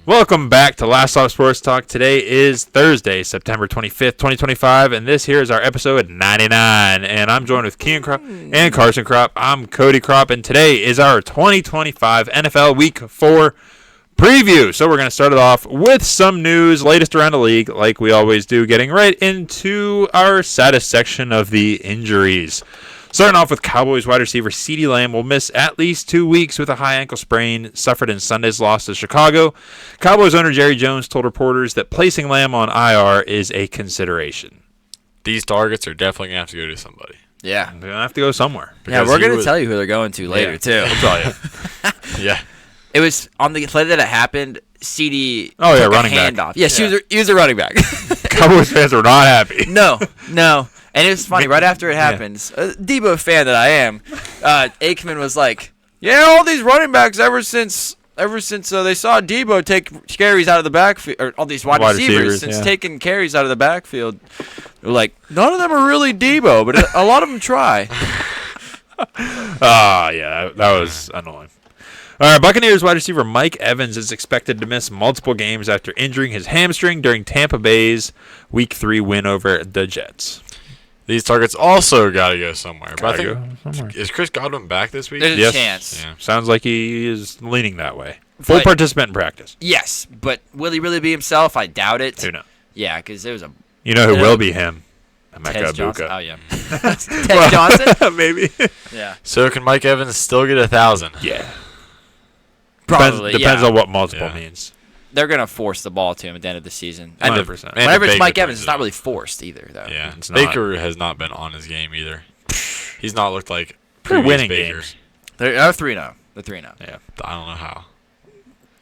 Welcome back to Last Stop Sports Talk. Today is Thursday, September 25th, 2025, and this here is our episode 99. And I'm joined with Kean Crop and Carson Crop. I'm Cody Crop, and today is our 2025 NFL Week 4 preview. So we're going to start it off with some news, latest around the league, like we always do, getting right into our saddest section of the injuries. Starting off with Cowboys wide receiver CeeDee Lamb will miss at least 2 weeks with a high ankle sprain suffered in Sunday's loss to Chicago. Cowboys owner Jerry Jones told reporters that placing Lamb on IR is a consideration. These targets are definitely going to have to go to somebody. Yeah. They're going to have to go somewhere. Yeah, we're going to tell you who they're going to later, too. We'll tell you. Yeah. It was on the play that it happened, CeeDee took running a handoff. back. Yeah, he was a running back. Cowboys fans were not happy. No. And it was funny, right after it happens, a Debo fan that I am, Aikman was like, yeah, all these running backs ever since they saw Debo take carries out of the backfield, or all these wide receivers since taking carries out of the backfield, they're like, none of them are really Debo, but a lot of them try. That was annoying. All right, Buccaneers wide receiver Mike Evans is expected to miss multiple games after injuring his hamstring during Tampa Bay's Week 3 win over the Jets. These targets also got to go somewhere. But I think, is Chris Godwin back this week? There's a chance. Yeah. Sounds like he is leaning that way. Full participant in practice. Yes, but will he really be himself? I doubt it. Who knows? Yeah, because there was a... You know who will be him? Ted Johnson. Oh, yeah. Ted well, Johnson? Maybe. Yeah. So can Mike Evans still get 1,000? Yeah. Probably, Depends on what multiple means. They're going to force the ball to him at the end of the season. 100%. Whenever it's Mike Evans, it's not really forced either, though. Yeah, it's Baker has not been on his game either. He's not looked like They're winning Baker. games. They're 3-0. They're 3-0. Yeah, I don't know how.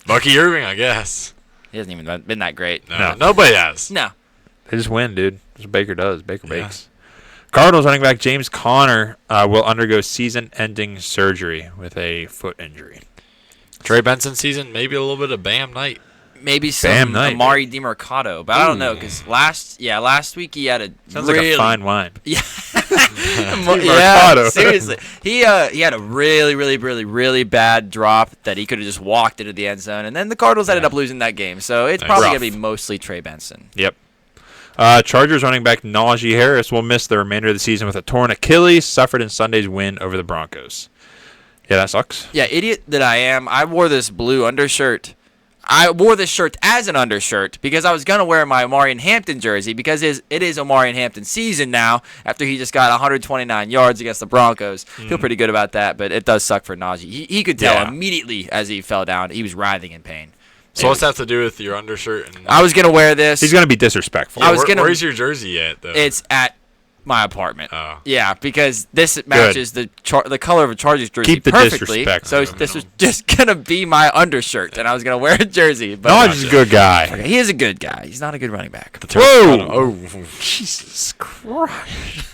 Bucky Irving, I guess. He hasn't even been that great. No, nobody has. No. They just win, dude. That's what Baker does. Baker bakes. Cardinals running back James Conner will undergo season-ending surgery with a foot injury. Trey Benson season, maybe a little bit of Bam night. Maybe some Amari DiMercato, but I don't know because last week he had sounds like a fine wine. Yeah, yeah, seriously, he had a really bad drop that he could have just walked into the end zone, and then the Cardinals ended up losing that game. So it's probably gonna be mostly Trey Benson. Yep. Chargers running back Najee Harris will miss the remainder of the season with a torn Achilles suffered in Sunday's win over the Broncos. Yeah, that sucks. Yeah, idiot that I am. I wore this blue undershirt. I wore this shirt as an undershirt because I was going to wear my Omarion Hampton jersey because it is Omarion Hampton season now after he just got 129 yards against the Broncos. Feel pretty good about that, but it does suck for Najee. He could tell immediately as he fell down. He was writhing in pain. So what's that have to do with your undershirt? I was going to wear this. He's going to be disrespectful. Yeah, where's your jersey at, though? It's at my apartment. Oh. Yeah, because this matches the color of a Chargers jersey Keep the perfectly. Disrespect. So this was just gonna be my undershirt, and I was gonna wear a jersey. But Najee's a good guy. Okay, he is a good guy. He's not a good running back. Whoa! Oh, Jesus Christ!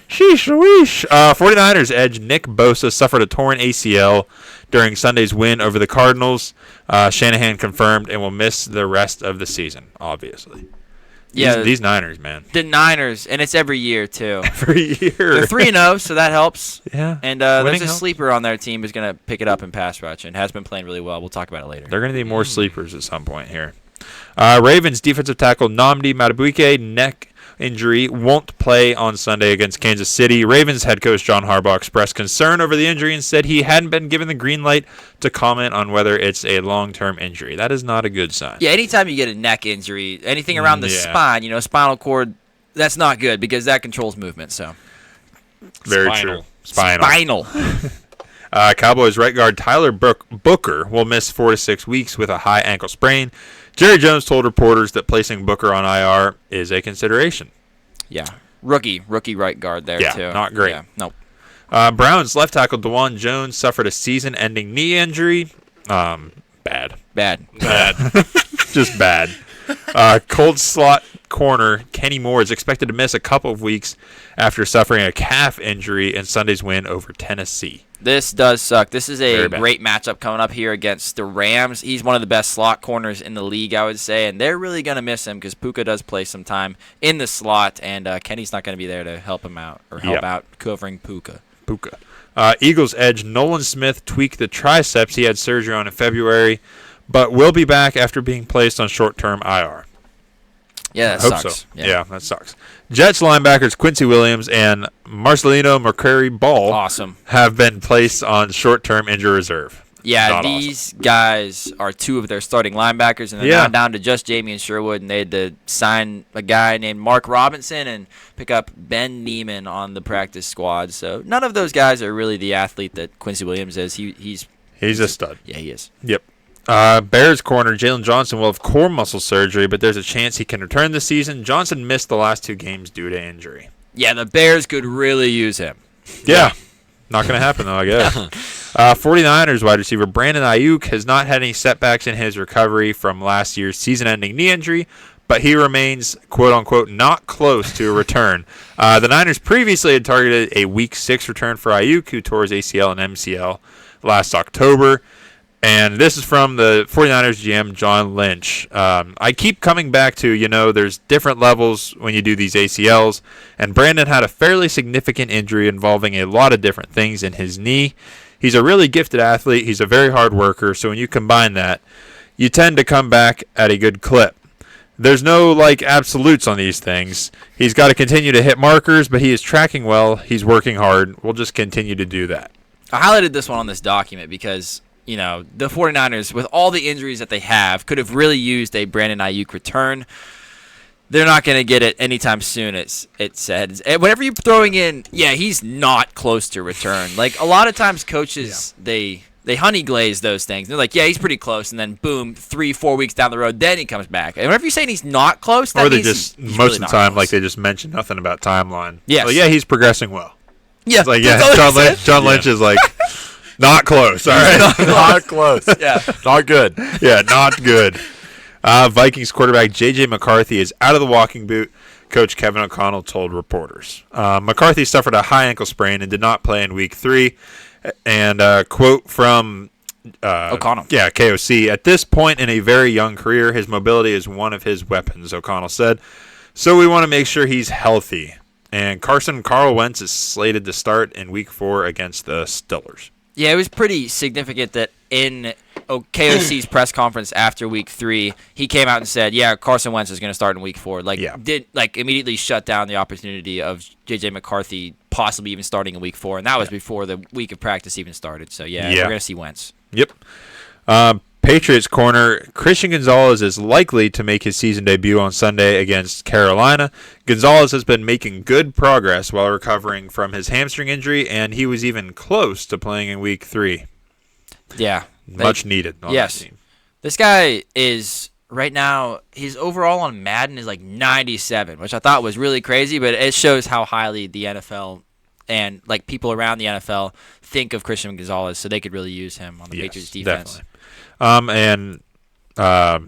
Sheesh, Louise. 49ers edge Nick Bosa suffered a torn ACL during Sunday's win over the Cardinals. Shanahan confirmed and will miss the rest of the season. Obviously. Yeah, these Niners, man. The Niners, and it's every year too. Every year. They're 3-0, so that helps. Yeah. And there's a sleeper on their team who's going to pick it up in pass rush and has been playing really well. We'll talk about it later. They're going to need more sleepers at some point here. Ravens defensive tackle Nnamdi Madubuike neck injury won't play on Sunday against Kansas City. Ravens head coach John Harbaugh expressed concern over the injury and said he hadn't been given the green light to comment on whether it's a long-term injury. That is not a good sign. Yeah, anytime you get a neck injury, anything around the spine, spinal cord, that's not good because that controls movement. So very true. Spinal. Cowboys right guard Tyler Booker will miss 4 to 6 weeks with a high ankle sprain. Jerry Jones told reporters that placing Booker on IR is a consideration. Yeah. Rookie right guard there, too. Yeah, not great. Yeah, nope. Browns left tackle DeJuan Jones suffered a season-ending knee injury. Bad. Just bad. Cold slot corner Kenny Moore is expected to miss a couple of weeks after suffering a calf injury in Sunday's win over Tennessee. This does suck. This is a great matchup coming up here against the Rams. He's one of the best slot corners in the league, I would say, and they're really going to miss him because Puka does play some time in the slot, and Kenny's not going to be there to help him out or help out covering Puka. Eagles edge Nolan Smith tweaked the triceps he had surgery on in February, but will be back after being placed on short-term IR. Yeah, that Hope sucks. so. Yeah, that sucks. Jets linebackers Quincy Williams and Marcelino McCrary-Ball Awesome. have been placed on short-term injury reserve. Yeah, Not these guys are two of their starting linebackers, and they're now down to just Jamie and Sherwood, and they had to sign a guy named Mark Robinson and pick up Ben Neiman on the practice squad. So none of those guys are really the athlete that Quincy Williams is. He's a stud. Yeah, he is. Yep. Bears corner Jalen Johnson will have core muscle surgery, but there's a chance he can return this season. Johnson missed the last 2 games due to injury. Yeah, the Bears could really use him. Yeah. Not going to happen, though, I guess. 49ers wide receiver Brandon Ayuk has not had any setbacks in his recovery from last year's season-ending knee injury, but he remains, quote-unquote, not close to a return. The Niners previously had targeted a Week 6 return for Ayuk, who tore his ACL and MCL last October. And this is from the 49ers GM, John Lynch. I keep coming back to, there's different levels when you do these ACLs. And Brandon had a fairly significant injury involving a lot of different things in his knee. He's a really gifted athlete. He's a very hard worker. So when you combine that, you tend to come back at a good clip. There's no, absolutes on these things. He's got to continue to hit markers, but he is tracking well. He's working hard. We'll just continue to do that. I highlighted this one on this document because the 49ers, with all the injuries that they have, could have really used a Brandon Ayuk return. They're not going to get it anytime soon, it said. Whenever you're throwing in, he's not close to return. A lot of times coaches, they honey glaze those things. They're like, he's pretty close, and then boom, 3-4 weeks down the road, then he comes back. And whenever you're saying he's not close, that or they means just, he's most really of the not time, close. they just mention nothing about timeline. Yes. He's progressing well. Yeah. It's John Lynch is not close, all right? Not close. Yeah. Not good. Yeah, not good. Vikings quarterback J.J. McCarthy is out of the walking boot, Coach Kevin O'Connell told reporters. McCarthy suffered a high ankle sprain and did not play in Week 3. And quote from O'Connell. Yeah, KOC. At this point in a very young career, his mobility is one of his weapons, O'Connell said. So we want to make sure he's healthy. And Carl Wentz is slated to start in Week 4 against the Steelers. Yeah, it was pretty significant that in KOC's press conference after Week 3, he came out and said, Carson Wentz is going to start in Week 4. Immediately shut down the opportunity of J.J. McCarthy possibly even starting in Week 4, and that was before the week of practice even started. So, we're going to see Wentz. Yep. Patriots corner Christian Gonzalez is likely to make his season debut on Sunday against Carolina. Gonzalez has been making good progress while recovering from his hamstring injury, and he was even close to playing in Week 3. Yeah. Much needed on that team. This guy is, right now, his overall on Madden is 97, which I thought was really crazy, but it shows how highly the NFL and people around the NFL think of Christian Gonzalez, so they could really use him on the Patriots defense. Definitely. I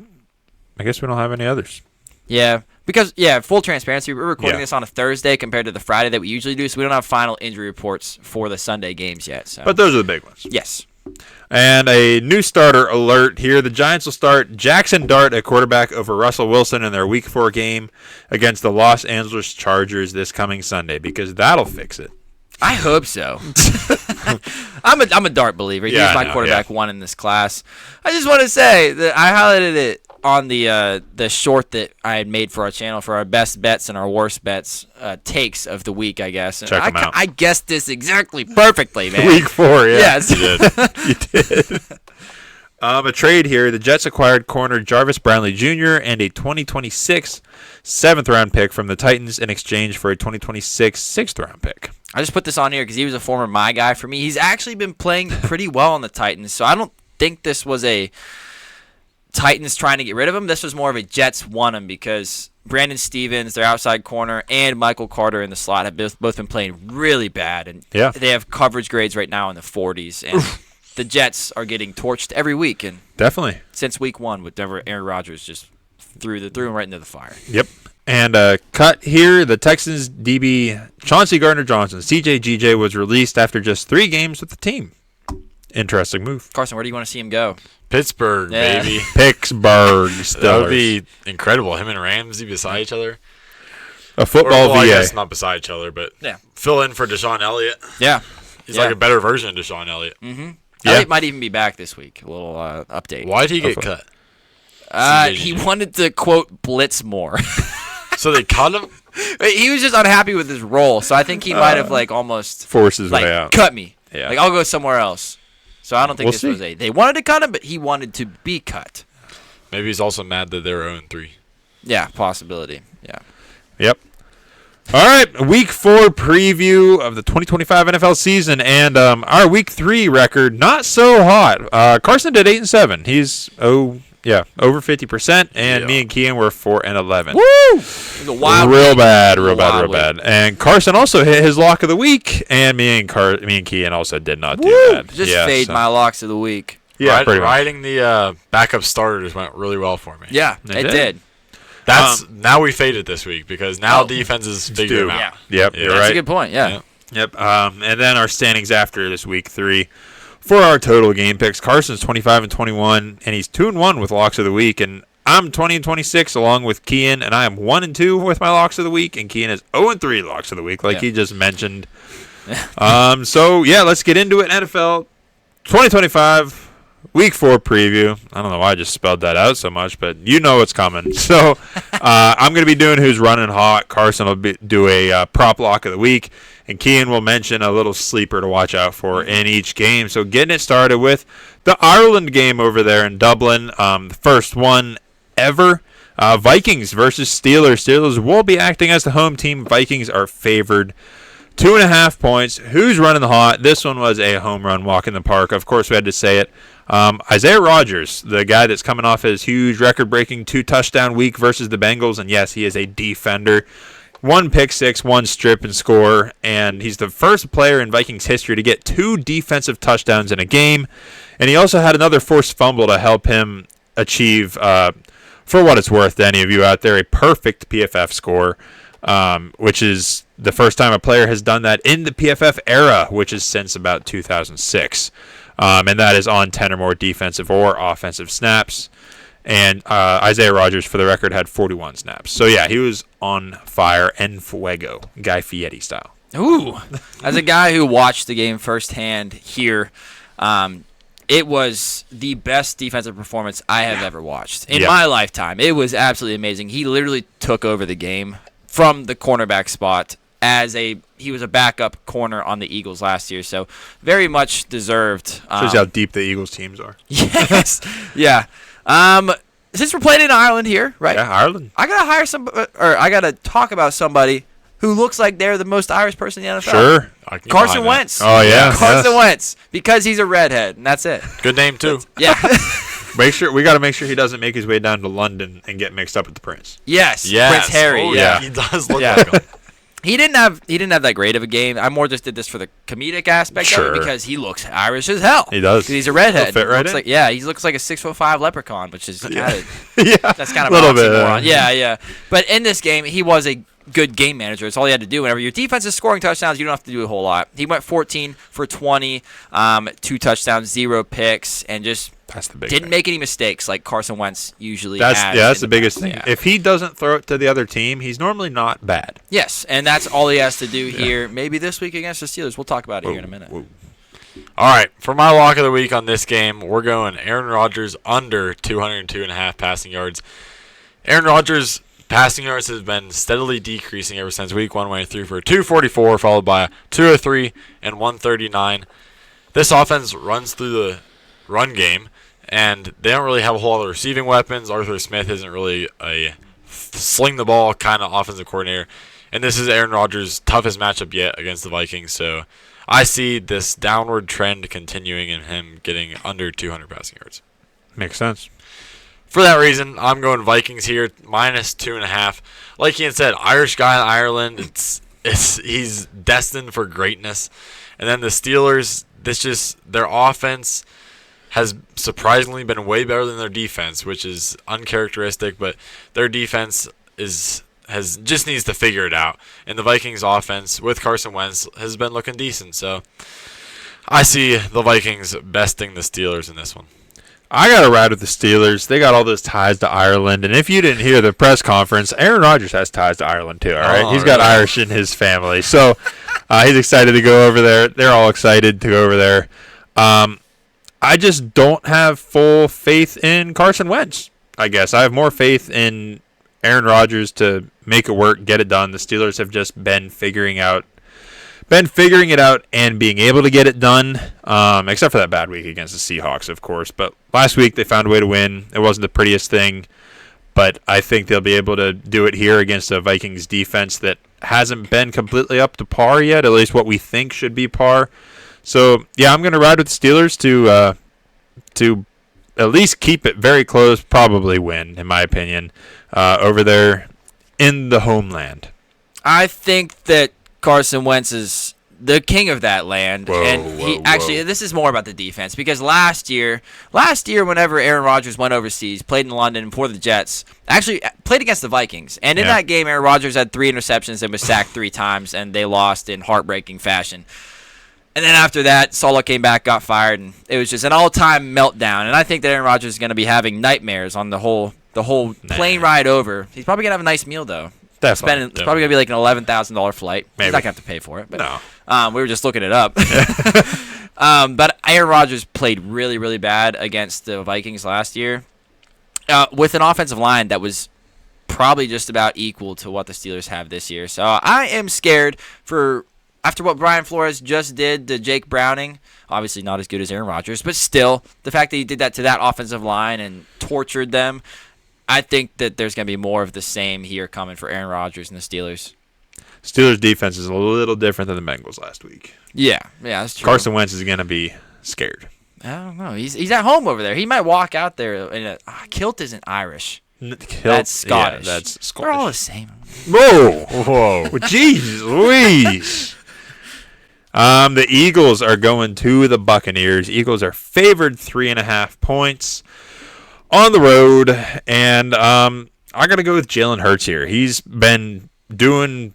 guess we don't have any others. Yeah, because, full transparency, we're recording this on a Thursday compared to the Friday that we usually do, so we don't have final injury reports for the Sunday games yet. So. But those are the big ones. Yes. And a new starter alert here. The Giants will start Jackson Dart at quarterback over Russell Wilson in their Week 4 game against the Los Angeles Chargers this coming Sunday, because that'll fix it. I hope so. I'm a Dart believer. He's my quarterback one in this class. I just want to say that I highlighted it on the short that I had made for our channel for our best bets and our worst bets takes of the week, I guess. And check them out. I guessed this exactly perfectly, man. Week 4, yeah. Yes. You did. A trade here. The Jets acquired corner Jarvis Brownlee Jr. and a 2026 7th-round pick from the Titans in exchange for a 2026 6th-round pick. I just put this on here because he was a former my guy for me. He's actually been playing pretty well on the Titans, so I don't think this was a Titans trying to get rid of him. This was more of a Jets want him because Brandon Stevens, their outside corner, and Michael Carter in the slot have both been playing really bad, and they have coverage grades right now in the 40s, and the Jets are getting torched every week. And definitely since Week 1, with Aaron Rodgers just threw him right into the fire. Yep. And cut here, the Texans DB Chauncey Gardner-Johnson, CJGJ, was released after just 3 games with the team. Interesting move. Carson, where do you want to see him go? Pittsburgh, baby. Pittsburgh Steelers. That would be incredible. Him and Ramsey beside each other. A football VA. I guess not beside each other, but fill in for Deshaun Elliott. Yeah. He's like a better version of Deshaun Elliott. Mm-hmm. Yeah. Elliott might even be back this week. A little update. Why did he get cut? He wanted to, quote, blitz more. So they cut him? He was just unhappy with his role, so I think he might have, almost... Forced his way out. Cut me. Yeah. I'll go somewhere else. So I don't think We'll was They wanted to cut him, but he wanted to be cut. Maybe he's also mad that they're 0-3. Yeah, possibility. Yeah. Yep. All right, Week 4 preview of the 2025 NFL season, and our Week 3 record not so hot. Carson did 8-7. He's over 50%, and me and Kian were 4-11. Woo! It was a wild real week. bad. And Carson also hit his lock of the week, and me and Kian also did not do bad. Just fade my locks of the week. Yeah, riding the backup starters went really well for me. Yeah, it did. That's now we faded this week because now defenses figure them out. Yep, Yeah. you're That's right. a good point. Yeah. Yep. And then our standings after this Week 3 for our total game picks. Carson's 25-21, and he's 2-1 with locks of the week, and I'm 20-26 along with Kian, and I am 1-2 with my locks of the week, and Kian is 0-3 locks of the week, like he just mentioned. So yeah, let's get into it. NFL 2025 Week 4 preview. I don't know why I just spelled that out so much, but you know what's coming. So I'm going to be doing who's running hot. Carson will do a prop lock of the week, and Kian will mention a little sleeper to watch out for in each game. So getting it started with the Ireland game over there in Dublin, the first one ever. Vikings versus Steelers. Steelers will be acting as the home team. Vikings are favored 2.5 points. Who's running the hot? This one was a home run walk in the park. Of course, we had to say it. Isaiah Rodgers, the guy that's coming off his huge record-breaking 2-touchdown week versus the Bengals, and yes, he is a defender. 1 pick six, 1 strip and score, and he's the first player in Vikings history to get 2 defensive touchdowns in a game, and he also had another forced fumble to help him achieve, for what it's worth to any of you out there, a perfect PFF score, which is the first time a player has done that in the PFF era, which is since about 2006. And that is on 10 or more defensive or offensive snaps. And Isaiah Rodgers, for the record, had 41 snaps. So, yeah, he was on fire en fuego, Guy Fieri style. Ooh. As a guy who watched the game firsthand here, it was the best defensive performance I have ever watched in my lifetime. It was absolutely amazing. He literally took over the game from the cornerback spot. He was a backup corner on the Eagles last year, so very much deserved. Shows you how deep the Eagles teams are. Yes, yeah. Since we're playing in Ireland here, right? Yeah, Ireland. I gotta talk about somebody who looks like they're the most Irish person in the NFL. Sure. Carson Wentz. Oh yeah, Carson Wentz, because he's a redhead, and that's it. Good name too. Yeah. We got to make sure he doesn't make his way down to London and get mixed up with the Prince. Yes. Prince Harry. Oh, yeah. He does look like him. He didn't have that great of a game. I more just did this for the comedic aspect of it because he looks Irish as hell. He does. 'Cause he's a redhead. He'll fit right in. He looks like a 6'5" leprechaun, which is kind of that's kind of a little bit. Yeah. But in this game, he was a good game manager. It's all you had to do. Whenever your defense is scoring touchdowns, you don't have to do a whole lot. He went 14 for 20, 2 touchdowns, 0 picks, and just didn't make any mistakes like Carson Wentz usually has. That's the biggest thing. Yeah. If he doesn't throw it to the other team, he's normally not bad. Yes, and that's all he has to do here. Maybe this week against the Steelers. We'll talk about it here in a minute. All right, for my lock of the week on this game, we're going Aaron Rodgers under 202.5 passing yards. Aaron Rodgers' passing yards has been steadily decreasing ever since week 1 when he threw for 244, followed by 203 and 139. This offense runs through the run game, and they don't really have a whole lot of receiving weapons. Arthur Smith isn't really a sling the ball kind of offensive coordinator, and this is Aaron Rodgers' toughest matchup yet against the Vikings, so I see this downward trend continuing and him getting under 200 passing yards. Makes sense. For that reason, I'm going Vikings here, minus 2.5. Like Ian said, Irish guy in Ireland, he's destined for greatness. And then the Steelers, their offense has surprisingly been way better than their defense, which is uncharacteristic, but their defense just needs to figure it out. And the Vikings offense with Carson Wentz has been looking decent, so I see the Vikings besting the Steelers in this one. I got to ride with the Steelers. They got all those ties to Ireland. And if you didn't hear the press conference, Aaron Rodgers has ties to Ireland too, all right? He's got Irish in his family. So he's excited to go over there. They're all excited to go over there. I just don't have full faith in Carson Wentz. I guess I have more faith in Aaron Rodgers to make it work, get it done. The Steelers have just been figuring it out and being able to get it done, except for that bad week against the Seahawks, of course. But last week they found a way to win. It wasn't the prettiest thing, but I think they'll be able to do it here against a Vikings defense that hasn't been completely up to par yet, at least what we think should be par. So, yeah, I'm going to ride with the Steelers to at least keep it very close, probably win, in my opinion, over there in the homeland. I think that Carson Wentz is the king of that land. Actually, this is more about the defense because last year, whenever Aaron Rodgers went overseas, played in London for the Jets, actually played against the Vikings. And in that game, Aaron Rodgers had 3 interceptions and was sacked 3 times, and they lost in heartbreaking fashion. And then after that, Saleh came back, got fired, and it was just an all-time meltdown. And I think that Aaron Rodgers is going to be having nightmares on the whole plane ride over. He's probably going to have a nice meal, though. It's probably going to be like an $11,000 flight. Maybe. He's not going to have to pay for it. But, no. We were just looking it up. But Aaron Rodgers played really, really bad against the Vikings last year with an offensive line that was probably just about equal to what the Steelers have this year. So I am scared after what Brian Flores just did to Jake Browning. Obviously not as good as Aaron Rodgers, but still, the fact that he did that to that offensive line and tortured them, I think that there's going to be more of the same here coming for Aaron Rodgers and the Steelers. Steelers' defense is a little different than the Bengals last week. Yeah, that's true. Carson Wentz is going to be scared. I don't know. He's at home over there. He might walk out there in kilt isn't Irish. That's Scottish. Yeah, that's Scottish. They're all the same. Whoa. Jeez Louise. The Eagles are going to the Buccaneers. Eagles are favored 3.5 points on the road, and I'm going to go with Jalen Hurts here. He's been doing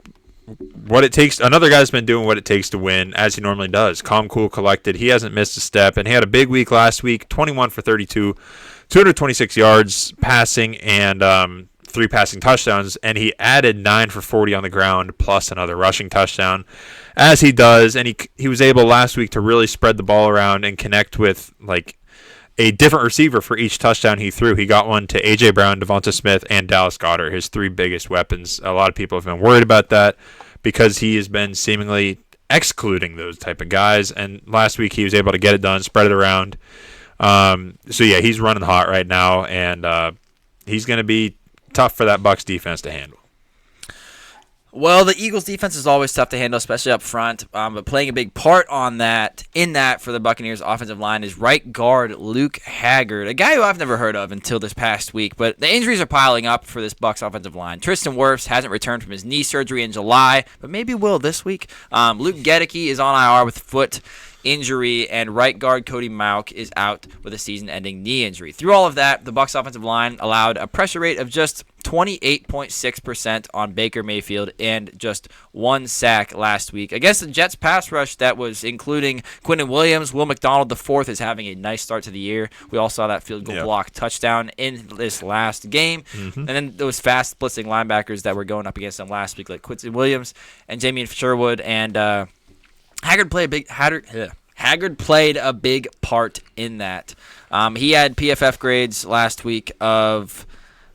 what it takes. Another guy's been doing what it takes to win, as he normally does. Calm, cool, collected. He hasn't missed a step, and he had a big week last week, 21 for 32, 226 yards passing, and 3 passing touchdowns, and he added 9 for 40 on the ground, plus another rushing touchdown, as he does, and he was able last week to really spread the ball around and connect with, like, a different receiver for each touchdown he threw. He got one to A.J. Brown, Devonta Smith, and Dallas Goedert, his 3 biggest weapons. A lot of people have been worried about that because he has been seemingly excluding those type of guys, and last week he was able to get it done, spread it around. He's running hot right now, and he's going to be tough for that Bucs defense to handle. Well, the Eagles' defense is always tough to handle, especially up front. But playing a big part in that for the Buccaneers' offensive line is right guard Luke Haggard, a guy who I've never heard of until this past week. But the injuries are piling up for this Bucs offensive line. Tristan Wirfs hasn't returned from his knee surgery in July, but maybe will this week. Luke Gedeke is on IR with foot injury, and right guard Cody Mauch is out with a season-ending knee injury. Through all of that, the Bucs offensive line allowed a pressure rate of just 28.6% on Baker Mayfield and just 1 sack last week. Against the Jets pass rush that was including Quinnen Williams, Will McDonald IV is having a nice start to the year. We all saw that field goal block touchdown in this last game. Mm-hmm. And then those fast blitzing linebackers that were going up against them last week, like Quincy Williams and Jamie Sherwood, and Haggard played a big part in that. He had PFF grades last week of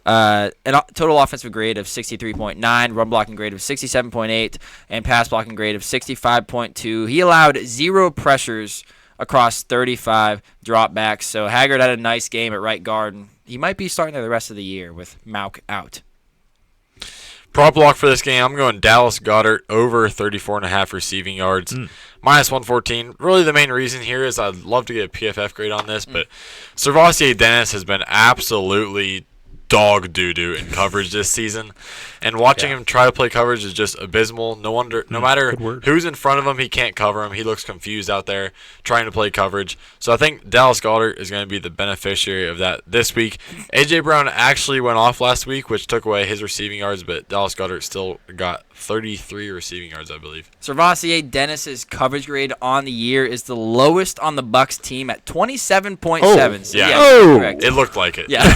a total offensive grade of 63.9, run blocking grade of 67.8, and pass blocking grade of 65.2. He allowed 0 pressures across 35 dropbacks. So Haggard had a nice game at right guard, and he might be starting there the rest of the year with Mauch out. Prop block for this game, I'm going Dallas Goedert over 34.5 receiving yards, minus 114. Really the main reason here is I'd love to get a PFF grade on this, but Servassier Dennis has been absolutely dog doo-doo in coverage this season, and watching him try to play coverage is just abysmal. No matter who's in front of him, he can't cover him. He looks confused out there trying to play coverage. So I think Dallas Goedert is going to be the beneficiary of that this week. A.J. Brown actually went off last week, which took away his receiving yards, but Dallas Goedert still got 33 receiving yards, I believe. Servassier Dennis's coverage grade on the year is the lowest on the Bucs team at 27.7. Correct. It looked like it. Yeah.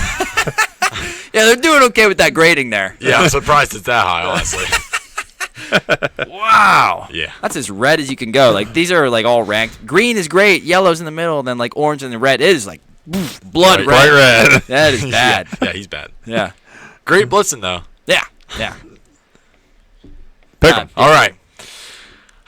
Yeah, they're doing okay with that grading there. Yeah, I'm surprised it's that high, honestly. Wow. Yeah. That's as red as you can go. Like, these are, like, all ranked. Green is great. Yellow's in the middle. And then, like, orange and the red. It is, like, blood red. Bright red. That is bad. Yeah, he's bad. Yeah. Great blitzing, though. Yeah. Pick 'em. All right.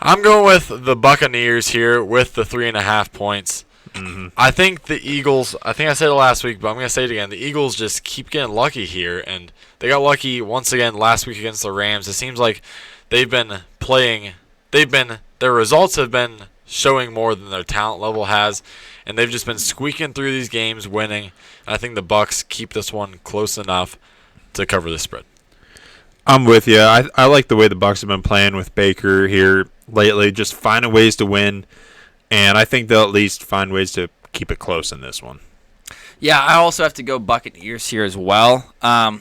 I'm going with the Buccaneers here with the 3.5 points. Mm-hmm. I think the Eagles, I think I said it last week, but I'm going to say it again. The Eagles just keep getting lucky here, and they got lucky once again last week against the Rams. It seems like they've been playing, their results have been showing more than their talent level has, and they've just been squeaking through these games, winning. And I think the Bucs keep this one close enough to cover the spread. I'm with you. I like the way the Bucs have been playing with Baker here lately, just finding ways to win, and I think they'll at least find ways to keep it close in this one. Yeah, I also have to go Buccaneers here as well. I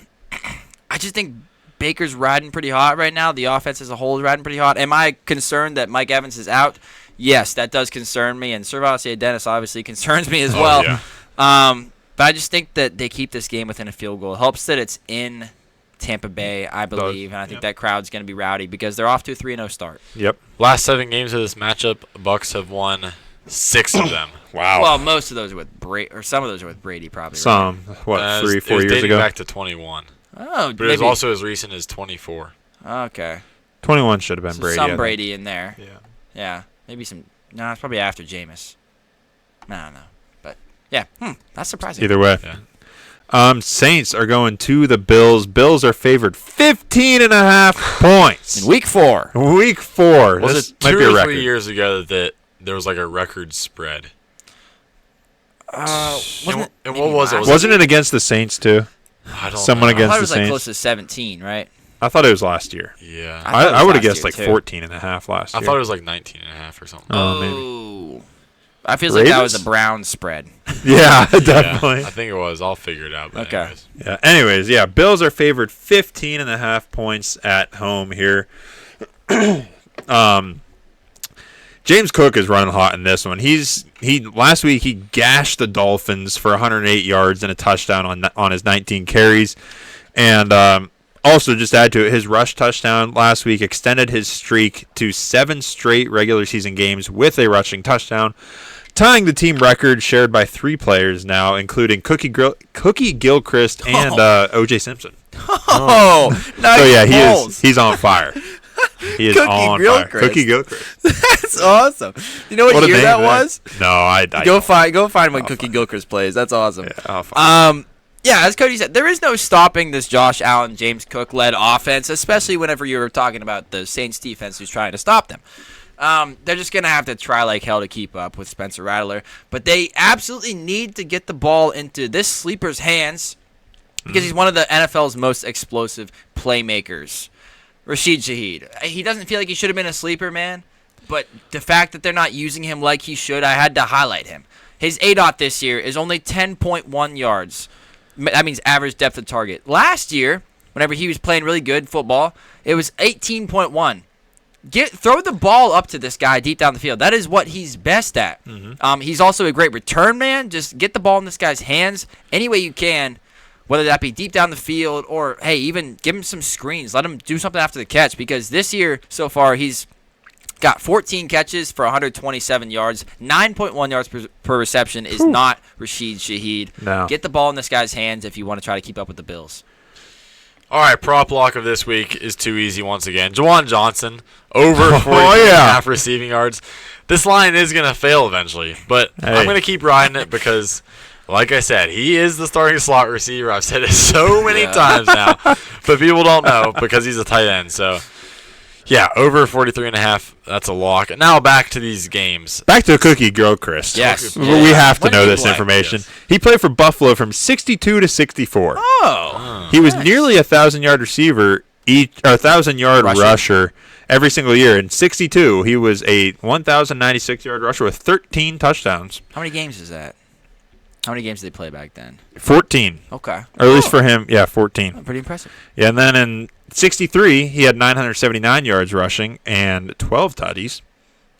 just think Baker's riding pretty hot right now. The offense as a whole is riding pretty hot. Am I concerned that Mike Evans is out? Yes, that does concern me, and Servatier Dennis obviously concerns me as well. Yeah. But I just think that they keep this game within a field goal. It helps that it's in Tampa Bay, I believe, and I think that crowd's going to be rowdy because they're off to a 3-0 start. Yep. Last 7 games of this matchup, Bucs have won 6 of them. Wow. Well, most of those are with Brady, or some of those are with Brady, probably. Some, what, It 3-4 was years dating ago? back to 21. Right? Oh, But it was also as recent as 24. Okay. 21 should have been So Brady. I some think. Brady in there. Yeah. Yeah, maybe some. No, it's probably after Jameis. I don't know, but yeah, that's surprising. Either way. Yeah. Saints are going to the Bills. Bills are favored 15.5 points. In week 4. Week 4. Was This it might 2 be a or record. 3 years ago that there was like a record spread? Wasn't and maybe what was it? last- Wasn't it against the Saints, too? I don't Someone know. I against thought it the was like Saints? close to 17, right? I thought it was last year. Yeah. I thought it I was would have last guessed year, like too. 14.5 last I year. thought it was like 19.5 or something. Oh, maybe. Oh. I feel like that was a Ravens? Brown spread. Yeah, Yeah, definitely. I think it was. I'll figure it out. But Okay. anyways. Yeah. Anyways, yeah, Bills are favored 15.5 points at home here. James Cook is running hot in this one. He last week he gashed the Dolphins for 108 yards and a touchdown on his 19 carries, and also just add to it, his rush touchdown last week extended his streak to 7 straight regular season games with a rushing touchdown, tying the team record shared by 3 players now, including Cookie Gilchrist and O.J. Simpson. Oh, nice. So yeah, balls. he's on fire. He is Cookie on Gilchrist. fire. Cookie Gilchrist. That's awesome. You know what a year name, that man. was? No, I Go find when Cookie Gilchrist plays. That's awesome. I'll find Yeah, as Cody said, there is no stopping this Josh Allen, James Cook-led offense, especially whenever you're talking about the Saints defense who's trying to stop them. They're just going to have to try like hell to keep up with Spencer Rattler. But they absolutely need to get the ball into this sleeper's hands because he's one of the NFL's most explosive playmakers. Rashid Shaheed. He doesn't feel like he should have been a sleeper, man. But the fact that they're not using him like he should, I had to highlight him. His ADOT this year is only 10.1 yards. That means average depth of target. Last year, whenever he was playing really good football, it was 18.1. Throw the ball up to this guy deep down the field. That is what he's best at. He's also a great return man. Just get the ball in this guy's hands any way you can, whether that be deep down the field or, hey, even give him some screens. Let him do something after the catch because this year so far he's got 14 catches for 127 yards. 9.1 yards per reception is not Rashid Shaheed. No. Get the ball in this guy's hands if you want to try to keep up with the Bills. All right, prop lock of this week is too easy once again. Juwan Johnson, over 43 yeah. and a half receiving yards. This line is going to fail eventually, but Hey. I'm going to keep riding it because, like I said, he is the starting slot receiver. I've said it so many times now, but people don't know because he's a tight end. So, yeah, over 43 and a half, that's a lock. Now back to these games. Back to Cookie Gilchrist. Yes. We have to When know did he this play? information. Yes. He played for Buffalo from 62 to 64. Oh. He was nearly a 1,000-yard receiver each, or 1,000-yard rusher every single year. In 62, he was a 1,096-yard rusher with 13 touchdowns. How many games is that? How many games did they play back then? 14. Okay. Or at least for him, 14. Pretty impressive. Yeah, and then in 63, he had 979 yards rushing and 12 tutties.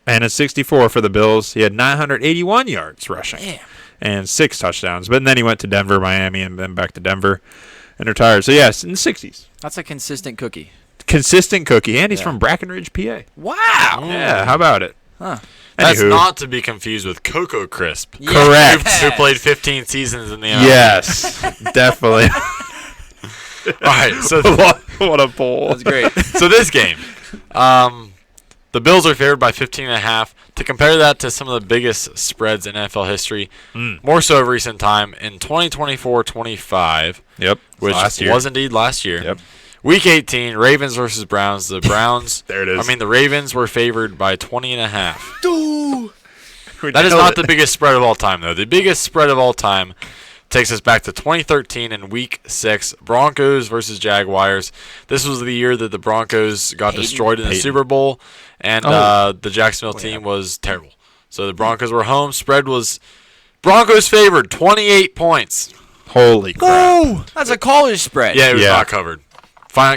And in 64 for the Bills, he had 981 yards rushing Damn. and 6 touchdowns. But then he went to Denver, Miami, and then back to Denver and retired. So, yes, in the 60s. That's a consistent cookie. consistent cookie, and he's from Brackenridge, PA. Wow. Yeah, how about it? Huh. That's Anywho. not to be confused with Cocoa Crisp. Correct. Who played 15 seasons in the NFL. Yes, definitely. All right, so what a bowl. That's great. so this game, the Bills are favored by 15.5. To compare that to some of the biggest spreads in NFL history, more so of recent time, in 2024-25, Yep. which was indeed last year. Yep. Week 18, Ravens versus Browns. The Browns. There it is. I mean, the Ravens were favored by 20.5. We That is nailed not it. the biggest spread of all time, though. The biggest spread of all time takes us back to 2013 in Week 6, Broncos versus Jaguars. This was the year that the Broncos got destroyed in the Super Bowl, and the Jacksonville team was terrible. So the Broncos were home. Spread was Broncos favored, 28 points. Holy crap. Oh, that's a college spread. Yeah, it was not covered.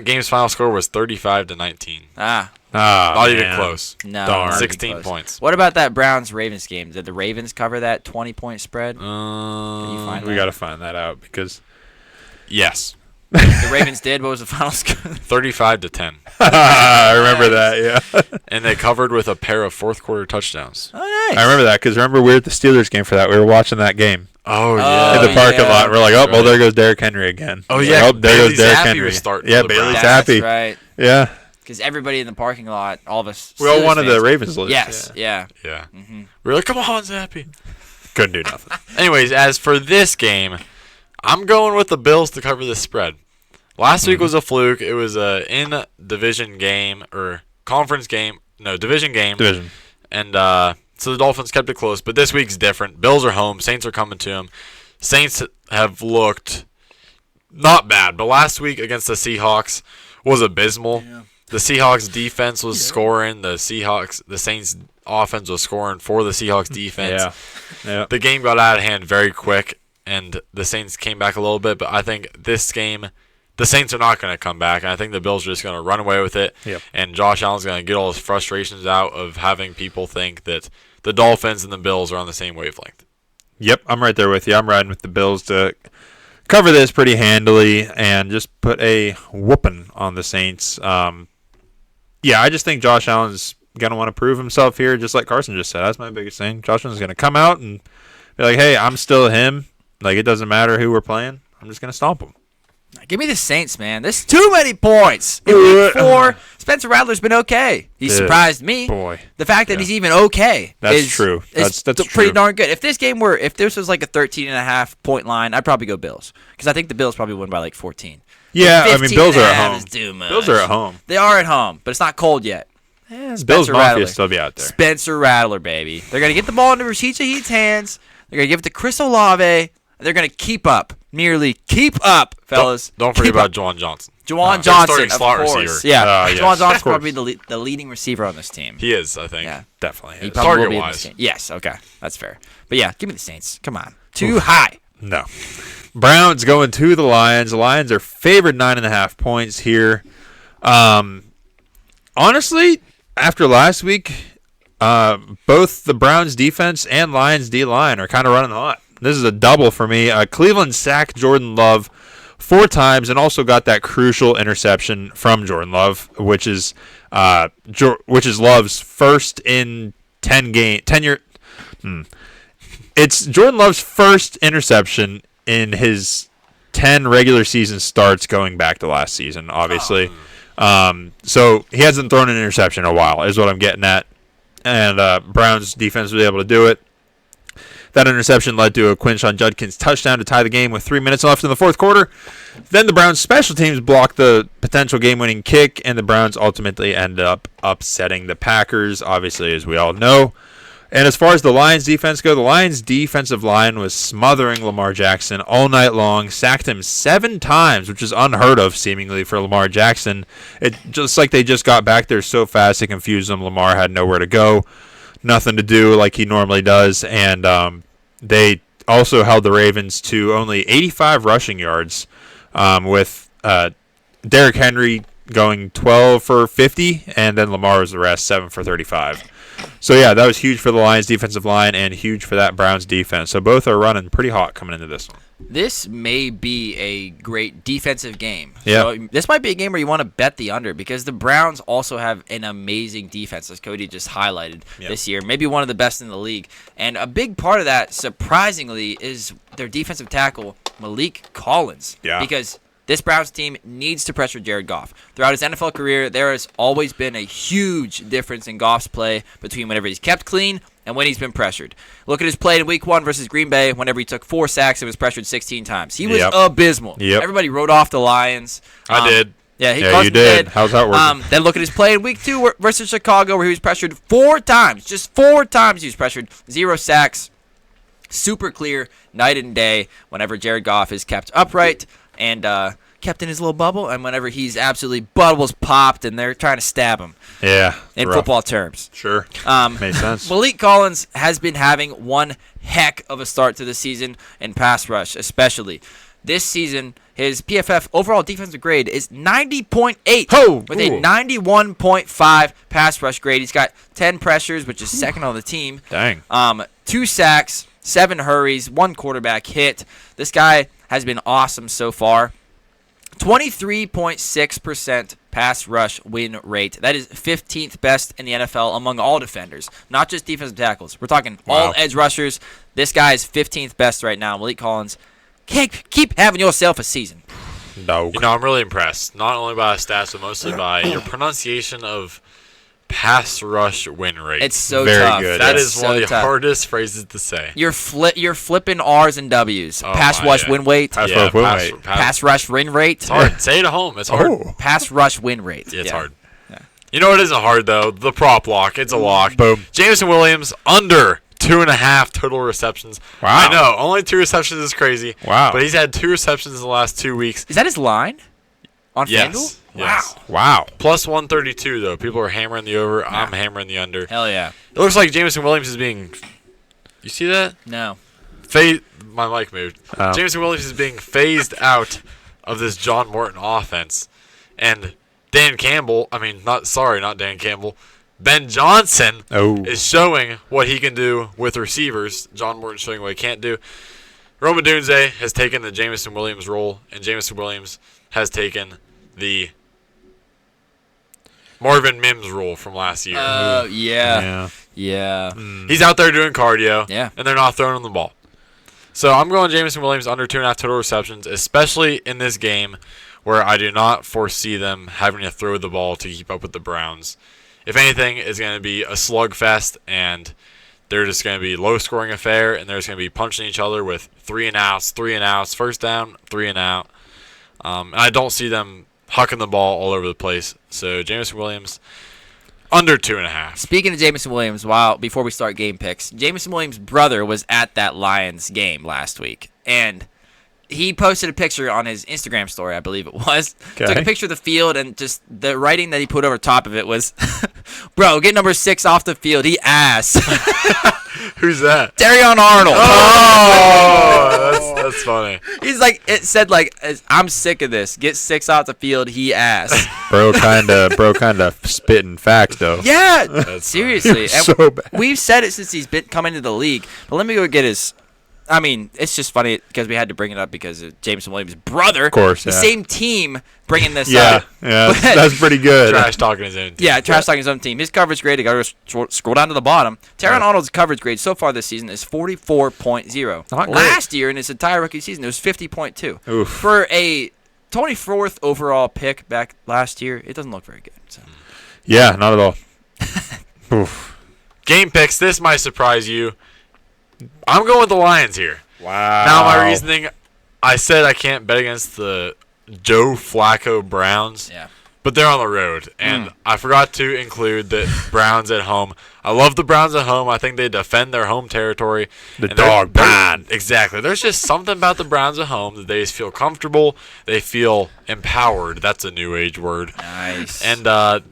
Game's final score was 35-19. Ah, Not even close. no. Darn. not even 16 close. points. What about that Browns-Ravens game? Did the Ravens cover that 20-point spread? Can you find We that? got to find that out because Yes. The Ravens did. What was the final score? 35-10. I remember that, yeah. And they covered with a pair of fourth-quarter touchdowns. Oh, nice. I remember that because remember we were at the Steelers game for that. We were watching that game Oh, yeah. in the parking yeah. lot. We're like, oh, well, Right. there goes Derrick Henry again. Oh, Like, yeah. oh, there Bailey goes Derrick Zappi Henry. was starting Yeah, for the Bailey Browns. That's Zappi. right. Yeah. Because everybody in the parking lot, all of us. We all Steelers wanted the fans- Ravens lose. Yes, yeah. Yeah. Mm-hmm. We were like, come on, Zappy. Couldn't do nothing. Anyways, as for this game, I'm going with the Bills to cover the spread. Last week was a fluke. It was a in-division game or conference game. No, division game. Division. And so the Dolphins kept it close. But this week's different. Bills are home. Saints are coming to them. Saints have looked not bad, but last week against the Seahawks was abysmal. Yeah. The Seahawks defense was scoring. The Saints offense was scoring for the Seahawks defense. Yeah. The game got out of hand very quick, and the Saints came back a little bit. But I think this game, the Saints are not going to come back, and I think the Bills are just going to run away with it. Yep. And Josh Allen's going to get all his frustrations out of having people think that the Dolphins and the Bills are on the same wavelength. Yep, I'm right there with you. I'm riding with the Bills to cover this pretty handily and just put a whooping on the Saints. Yeah, I just think Josh Allen's going to want to prove himself here, just like Carson just said. That's my biggest thing. Josh Allen's going to come out and be like, hey, I'm still him. Like, it doesn't matter who we're playing. I'm just going to stomp him. Give me the Saints, man. There's too many points. In week 4, Spencer Rattler's been okay. He surprised me. Boy. The fact that he's even okay That's true. That's pretty true. darn good. If this was like a 13.5 point line, I'd probably go Bills. Because I think the Bills probably win by like 14. Yeah, I mean, Bills are at home. Is too much. Bills are at home. They are at home, but it's not cold yet. Bills Mafia still be out there. Spencer Rattler, baby. They're going to get the ball into Rashida Heat's hands. They're going to give it to Chris Olave. And they're going to keep up. Merely keep up, fellas. Don't forget about Juwan Johnson. Juwan Johnson, starting of slot course. receiver. Yeah, Yes, Juwan of Johnson's course. probably the leading receiver on this team. He is, I think. Yeah, Definitely. he is. probably will be in Target-wise. this game. Yes, okay, that's fair. But yeah, give me the Saints. Come on, too high. No. Browns going to the Lions. The Lions are favored 9.5 points here. Honestly, after last week, both the Browns defense and Lions D-line are kind of running hot. This is a double for me. Cleveland sacked Jordan Love 4 times and also got that crucial interception from Jordan Love, which is Love's first in 10 year. It's Jordan Love's first interception in his 10 regular season starts going back to last season, obviously. So he hasn't thrown an interception in a while, is what I'm getting at. And Browns defense was able to do it. That interception led to a Quinshon Judkins touchdown to tie the game with 3 minutes left in the fourth quarter. Then the Browns special teams blocked the potential game-winning kick, and the Browns ultimately ended up upsetting the Packers, obviously, as we all know. And as far as the Lions defense go, the Lions defensive line was smothering Lamar Jackson all night long, sacked him 7 times, which is unheard of seemingly for Lamar Jackson. It just like they just got back there so fast it confused them. Lamar had nowhere to go, nothing to do like he normally does, and they also held the Ravens to only 85 rushing yards, with Derrick Henry going 12 for 50, and then Lamar was the rest, 7 for 35. So, yeah, that was huge for the Lions' defensive line and huge for that Browns defense. So, both are running pretty hot coming into this one. This may be a great defensive game. Yeah. So this might be a game where you want to bet the under because the Browns also have an amazing defense, as Cody just highlighted this year. Maybe one of the best in the league. And a big part of that, surprisingly, is their defensive tackle, Malik Collins. Yeah. Because this Browns team needs to pressure Jared Goff. Throughout his NFL career, there has always been a huge difference in Goff's play between whenever he's kept clean and when he's been pressured. Look at his play in Week 1 versus Green Bay whenever he took 4 sacks and was pressured 16 times. He was abysmal. Yep. Everybody wrote off the Lions. I did. Yeah, you did. How's that working? Then look at his play in Week 2 versus Chicago where he was pressured 4 times. Just 4 times he was pressured. 0 sacks. Super clear night and day whenever Jared Goff is kept upright and kept in his little bubble, and whenever he's absolutely bubbles popped and they're trying to stab him. Yeah. In football terms. Sure. Makes sense. Malik Collins has been having one heck of a start to the season in pass rush, especially. This season, his PFF overall defensive grade is 90.8 with a 91.5 pass rush grade. He's got 10 pressures, which is second on the team. Dang. 2 sacks, 7 hurries, 1 quarterback hit. This guy has been awesome so far. 23.6% pass rush win rate. That is 15th best in the NFL among all defenders, not just defensive tackles. We're talking all edge rushers. This guy is 15th best right now. Malik Collins, keep having yourself a season. No. I'm really impressed, not only by his stats, but mostly by your pronunciation of pass rush win rate. It's so Very tough. good. That It's is so one of the tough. hardest phrases to say. You're flipping R's and W's. Pass my, rush yeah. win rate. Pass rush win rate. Pass rush win rate. It's hard. Say it at home. It's hard. Oh. Pass rush win rate. Yeah, it's hard. Yeah. You know what isn't hard, though? The prop lock. It's a lock. Boom. Jameson Williams, under 2.5 total receptions. Wow. I know. Only 2 receptions is crazy. Wow. But he's had 2 receptions in the last 2 weeks. Is that his line on Yes. FanDuel? Yes. Wow. Plus 132, though. People are hammering the over. I'm hammering the under. Hell yeah. It looks like Jameson Williams is being... You see that? No. My mic moved. Oh. Jameson Williams is being phased out of this John Morton offense. And Dan Campbell... not Dan Campbell. Ben Johnson is showing what he can do with receivers. John Morton showing what he can't do. Roma Dunze has taken the Jameson Williams role, and Jameson Williams has taken the Marvin Mims role from last year. Oh, yeah. He's out there doing cardio, Yeah. and they're not throwing him the ball. So I'm going Jameson Williams under 2.5 total receptions, especially in this game where I do not foresee them having to throw the ball to keep up with the Browns. If anything, it's going to be a slugfest, and they're just going to be low-scoring affair, and they're just going to be punching each other with 3 and outs, first down, 3 and out. And I don't see them hucking the ball all over the place. So Jameson Williams, under 2.5. Speaking of Jameson Williams, before we start game picks, Jameson Williams' brother was at that Lions game last week, and he posted a picture on his Instagram story, I believe it was. Okay. Took a picture of the field, and just the writing that he put over top of it was, "Bro, get number 6 off the field. He ass." Who's that? Darion Arnold. Oh, that's funny. He's like, it said like, "I'm sick of this. Get 6 off the field. He ass." Bro, kind of spitting facts though. Yeah, seriously. And So bad. we've said it since he's been coming into the league. But let me go get his. I mean, it's just funny because we had to bring it up because of Jameson Williams' brother. Of course, the yeah. same team bringing this Yeah, up. that's pretty good. Trash talking his own team. Yeah, trash talking his own team. His coverage grade, I got to scroll down to the bottom. Taron Arnold's coverage grade so far this season is 44.0. Not great. Last year, in his entire rookie season, it was 50.2. Oof. For a 24th overall pick back last year, it doesn't look very good. So. Yeah, not at all. Oof. Game picks. This might surprise you. I'm going with the Lions here. Wow. Now, my reasoning, I said I can't bet against the Joe Flacco Browns, but they're on the road, and I forgot to include the Browns at home. I love the Browns at home. I think they defend their home territory. The and dog pound. Exactly. There's just something about the Browns at home that they just feel comfortable. They feel empowered. That's a new age word. Nice. And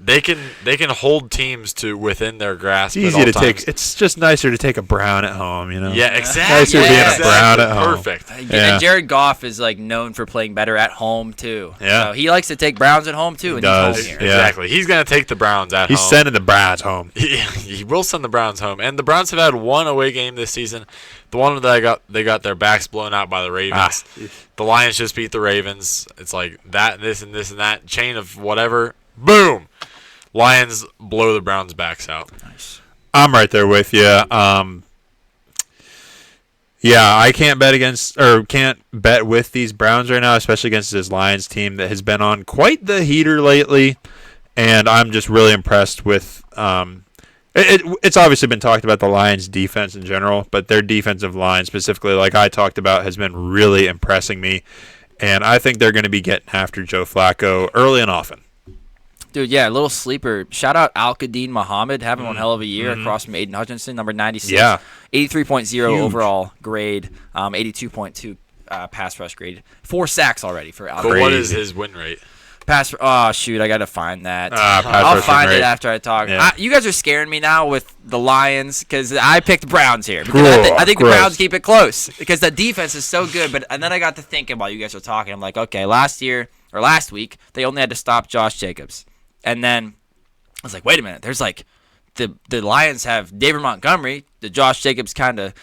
they can hold teams to within their grasp. It's at easy all to times. take. It's just nicer to take a Brown at home, you know. Yeah, exactly. Nicer being a Exactly. Brown at home. Perfect. Yeah. And Jared Goff is like known for playing better at home too. Yeah. So he likes to take Browns at home too, and does. he's home here. Yeah. Exactly. He's going to take the Browns at He's home. sending the Browns home. He will send the Browns home. And the Browns have had one away game this season. The one that they got their backs blown out by the Ravens. The Lions just beat the Ravens. It's like that, this, and this, and that. Chain of whatever. Boom! Lions blow the Browns' backs out. Nice. I'm right there with you. Yeah, I can't bet with these Browns right now, especially against this Lions team that has been on quite the heater lately. And I'm just really impressed with it's obviously been talked about the Lions' defense in general, but their defensive line specifically, like I talked about, has been really impressing me. And I think they're going to be getting after Joe Flacco early and often. Dude, yeah, a little sleeper. Shout out Al-Qadim Muhammad, having one hell of a year across from Aiden Hutchinson, number 96. Yeah. 83.0 overall grade, 82.2 pass rush grade. 4 sacks already for Al-Qadim. But what is his win rate? Oh, shoot, I got to find that. I'll find it after I talk. Yeah. You guys are scaring me now with the Lions because I picked Browns here. Cool. I think the Browns keep it close because the defense is so good. And then I got to thinking while you guys were talking. I'm like, okay, last week, they only had to stop Josh Jacobs. And then I was like, wait a minute. There's like the Lions have David Montgomery, the Josh Jacobs kind of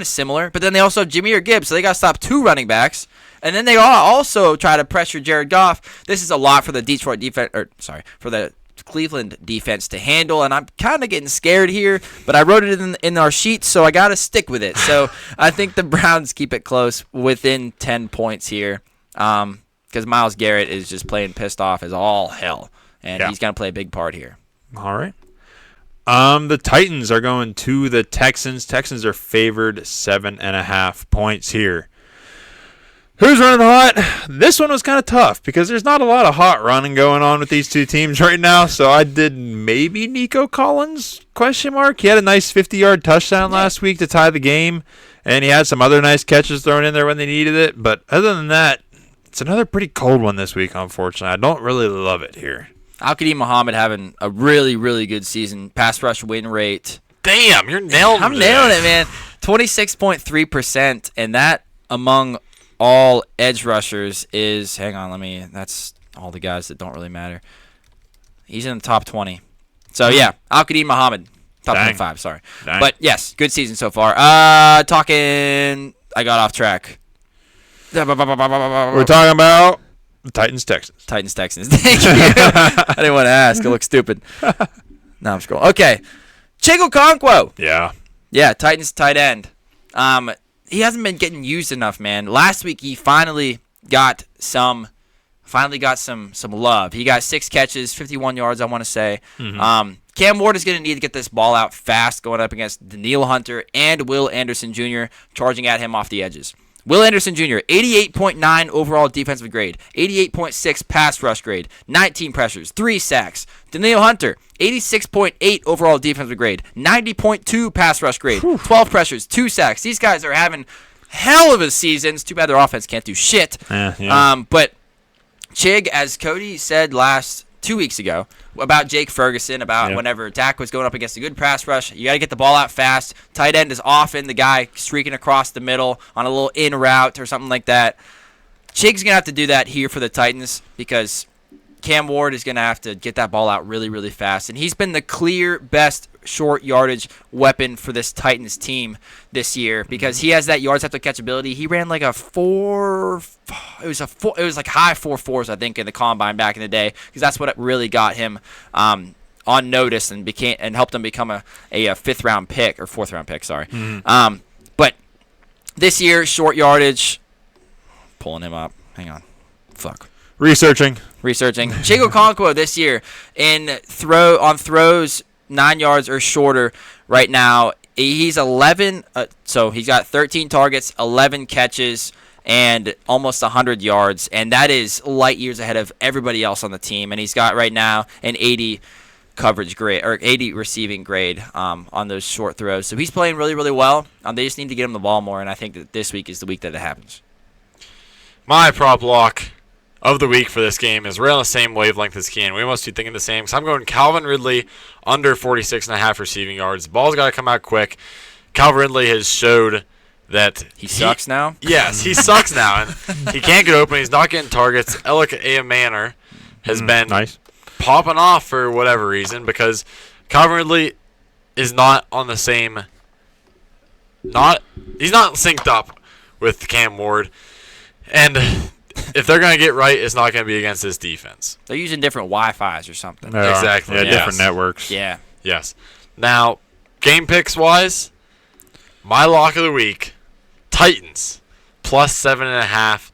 similar. But then they also have Jahmyr Gibbs, so they got to stop 2 running backs. And then they also try to pressure Jared Goff. This is a lot for the for the Cleveland defense to handle, and I'm kind of getting scared here. But I wrote it in our sheet, so I got to stick with it. So I think the Browns keep it close within 10 points here, because Myles Garrett is just playing pissed off as all hell, and he's going to play a big part here. All right. The Titans are going to the Texans. Texans are favored 7.5 points here. Who's running hot? This one was kind of tough because there's not a lot of hot running going on with these two teams right now. So I did maybe Nico Collins, ? He had a nice 50-yard touchdown last week to tie the game, and he had some other nice catches thrown in there when they needed it. But other than that, it's another pretty cold one this week, unfortunately. I don't really love it here. Al-Qadim Muhammad having a really, really good season. Pass rush win rate. Damn, you're nailing it. I'm nailing it, man. 26.3%, and that among all edge rushers is, that's all the guys that don't really matter. He's in the top 20. So, yeah, Al-Qadim Muhammad, top 25, sorry. Dang. But, yes, good season so far. I got off track. We're talking about the Titans-Texans. Titans-Texans. Thank you. I didn't want to ask. It looks stupid. Now I'm scrolling. Okay. Chigo Okonkwo. Yeah. Yeah, Titans tight end. He hasn't been getting used enough, man. Last week he finally got some love. He got 6 catches, 51 yards, I want to say. Mm-hmm. Cam Ward is going to need to get this ball out fast going up against Danielle Hunter and Will Anderson Jr. charging at him off the edges. Will Anderson Jr., 88.9 overall defensive grade, 88.6 pass rush grade, 19 pressures, 3 sacks. Danielle Hunter, 86.8 overall defensive grade, 90.2 pass rush grade, 12 pressures, 2 sacks. These guys are having hell of a seasons. Too bad their offense can't do shit. But Chig, as Cody said 2 weeks ago about Jake Ferguson, whenever Dak was going up against a good pass rush, you got to get the ball out fast. Tight end is often the guy streaking across the middle on a little in route or something like that. Chig's going to have to do that here for the Titans because Cam Ward is going to have to get that ball out really, really fast. And he's been the clear best short yardage weapon for this Titans team this year because he has that yards after catch ability. He ran like it was like high 4.4s, I think, in the combine back in the day because that's what really got him on notice and helped him become a 5th round pick or 4th round pick. Sorry. Mm-hmm. But this year, short yardage, pulling him up. Hang on. Fuck. Researching. Chigo Okonkwo this year on throws 9 yards or shorter right now. He's 11. So he's got 13 targets, 11 catches, and almost 100 yards. And that is light years ahead of everybody else on the team. And he's got right now an 80 coverage grade or 80 receiving grade on those short throws. So he's playing really, really well. They just need to get him the ball more. And I think that this week is the week that it happens. My prop lock of the week for this game is right on the same wavelength as Kean. We must be thinking the same. So I'm going Calvin Ridley under 46.5 receiving yards. The ball's got to come out quick. Calvin Ridley has showed that he sucks now. Yes, he sucks now, and he can't get open. He's not getting targets. Alec Manor has been popping off for whatever reason because Calvin Ridley is not on the same. He's not synced up with Cam Ward, and if they're gonna get right, it's not gonna be against this defense. They're using different Wi-Fi's or something. Exactly. Yeah, yes. different networks. Yeah. Yes. Now, game picks wise, my lock of the week, Titans plus 7.5.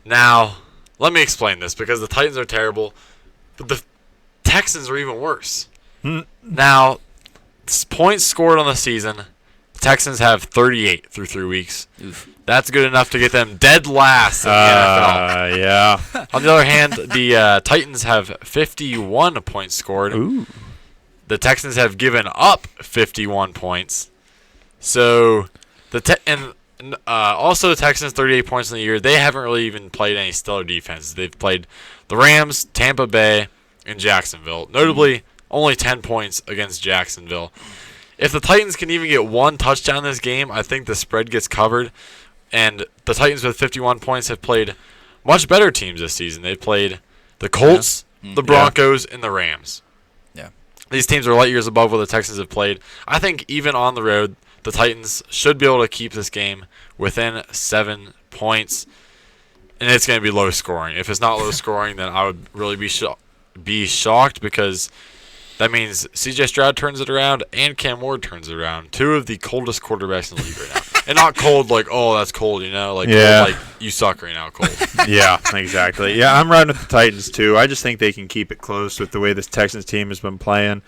Now, let me explain this because the Titans are terrible, but the Texans are even worse. Now, points scored on the season, the Texans have 38 through 3 weeks. Oof. That's good enough to get them dead last in the NFL. Yeah. On the other hand, the Titans have 51 points scored. Ooh. The Texans have given up 51 points. So also the Texans 38 points in the year. They haven't really even played any stellar defenses. They've played the Rams, Tampa Bay, and Jacksonville. Notably, only 10 points against Jacksonville. If the Titans can even get one touchdown in this game, I think the spread gets covered. And the Titans with 51 points have played much better teams this season. They've played the Colts, the Broncos, and the Rams. Yeah. These teams are light years above what the Texans have played. I think even on the road, the Titans should be able to keep this game within 7 points. And it's going to be low scoring. If it's not low scoring, then I would really be shocked because that means C.J. Stroud turns it around and Cam Ward turns it around. Two of the coldest quarterbacks in the league right now. And not cold like, oh, that's cold, you know? Like, Yeah. cold, like you suck right now, cold. Yeah, exactly. Yeah, I'm riding with the Titans, too. I just think they can keep it close with the way this Texans team has been playing.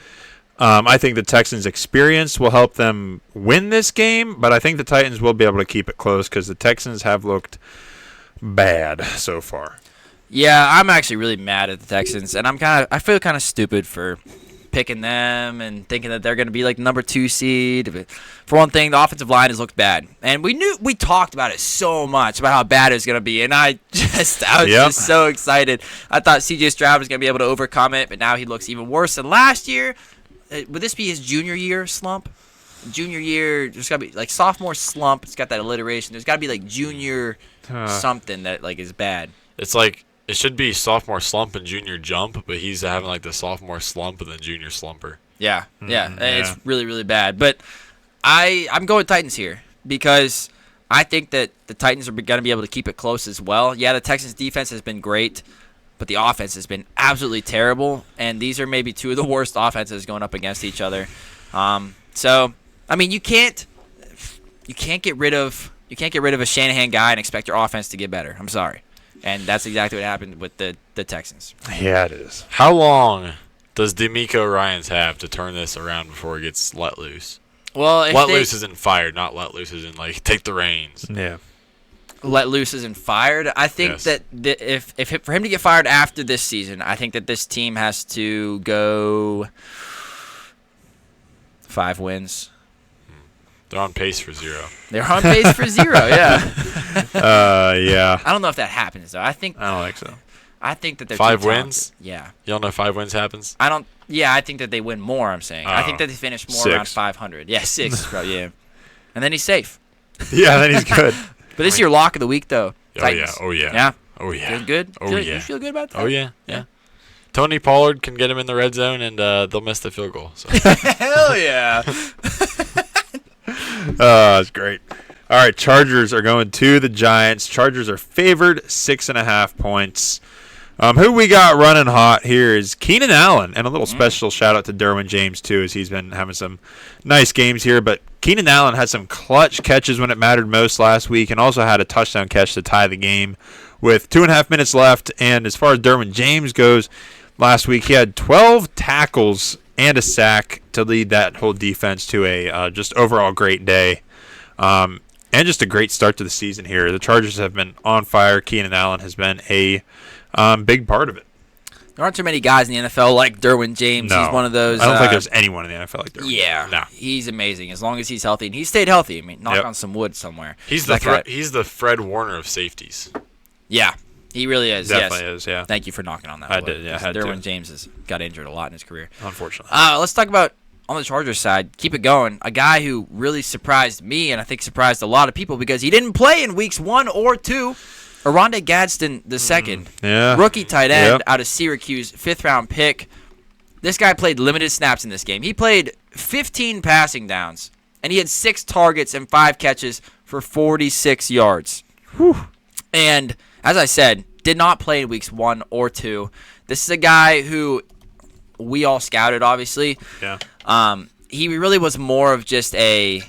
I think the Texans' experience will help them win this game, but I think the Titans will be able to keep it close because the Texans have looked bad so far. Yeah, I'm actually really mad at the Texans, and I feel kind of stupid for picking them and thinking that they're going to be like number 2 seed. But for one thing, the offensive line has looked bad, and we talked about it so much about how bad it was going to be, and I was just so excited. I thought C.J. Stroud was going to be able to overcome it, but now he looks even worse than last year. Would this be his junior year slump? Junior year, there's got to be like sophomore slump. It's got that alliteration. There's got to be like junior something that like is bad. It's like it should be sophomore slump and junior jump, but he's having like the sophomore slump and then junior slumper. Yeah. It's really, really bad. But I'm going Titans here because I think that the Titans are going to be able to keep it close as well. Yeah, the Texans' defense has been great, but the offense has been absolutely terrible, and these are maybe two of the worst offenses going up against each other. So, I mean, you can't get rid of a Shanahan guy and expect your offense to get better. I'm sorry. And that's exactly what happened with the Texans. Yeah, it is. How long does D'Amico Ryans have to turn this around before he gets let loose? Well, loose isn't fired, not let loose isn't like take the reins. Yeah. Let loose isn't fired. I think that if for him to get fired after this season, I think that this team has to go 5 wins. They're on pace for 0. They're on pace for 0. Yeah. Yeah. I don't know if that happens though. I don't think so. I think that they're 5 too talented. wins. Yeah. You don't know if 5 wins happens? I don't. Yeah, I think that they win more. I'm saying. I think that they finish more 6. around 500. Yeah, 6. Probably, yeah. And then he's safe. Yeah, then he's good. But this is your lock of the week, though. Oh Titans. yeah. Oh yeah. Yeah. Oh yeah. Feeling good? Oh yeah. You feel good about that? Oh yeah. Yeah. Tony Pollard can get him in the red zone, and they'll miss the field goal. So. Hell yeah. That's great. All right, Chargers are going to the Giants. Chargers are favored 6.5 points. Who we got running hot here is Keenan Allen, and a little special shout out to Derwin James too, as he's been having some nice games here. But Keenan Allen had some clutch catches when it mattered most last week, and also had a touchdown catch to tie the game with 2.5 minutes left. And as far as Derwin James goes, last week he had 12 tackles and a sack to lead that whole defense to a just overall great day. And just a great start to the season here. The Chargers have been on fire. Keenan Allen has been a big part of it. There aren't too many guys in the NFL like Derwin James. No. He's one of those. I don't think there's anyone in the NFL like Derwin. Yeah. No. He's amazing as long as he's healthy. And he's stayed healthy. I mean, knock Yep. on some wood somewhere. He's That guy- he's the Fred Warner of safeties. Yeah. He really is. Definitely yes. is, yeah. Thank you for knocking on that. I wood, did, yeah, I because had to. Derwin James has got injured a lot in his career. Unfortunately. Let's talk about on the Chargers side. Keep it going. A guy who really surprised me and I think surprised a lot of people because he didn't play in weeks 1 or 2. Aronde Gadsden II, Yeah. rookie tight end Yep. out of Syracuse, 5th-round pick. This guy played limited snaps in this game. He played 15 passing downs, and he had 6 targets and 5 catches for 46 yards. Whew. And as I said, did not play in weeks 1 or 2. This is a guy who we all scouted, obviously. Yeah. He really was more of just a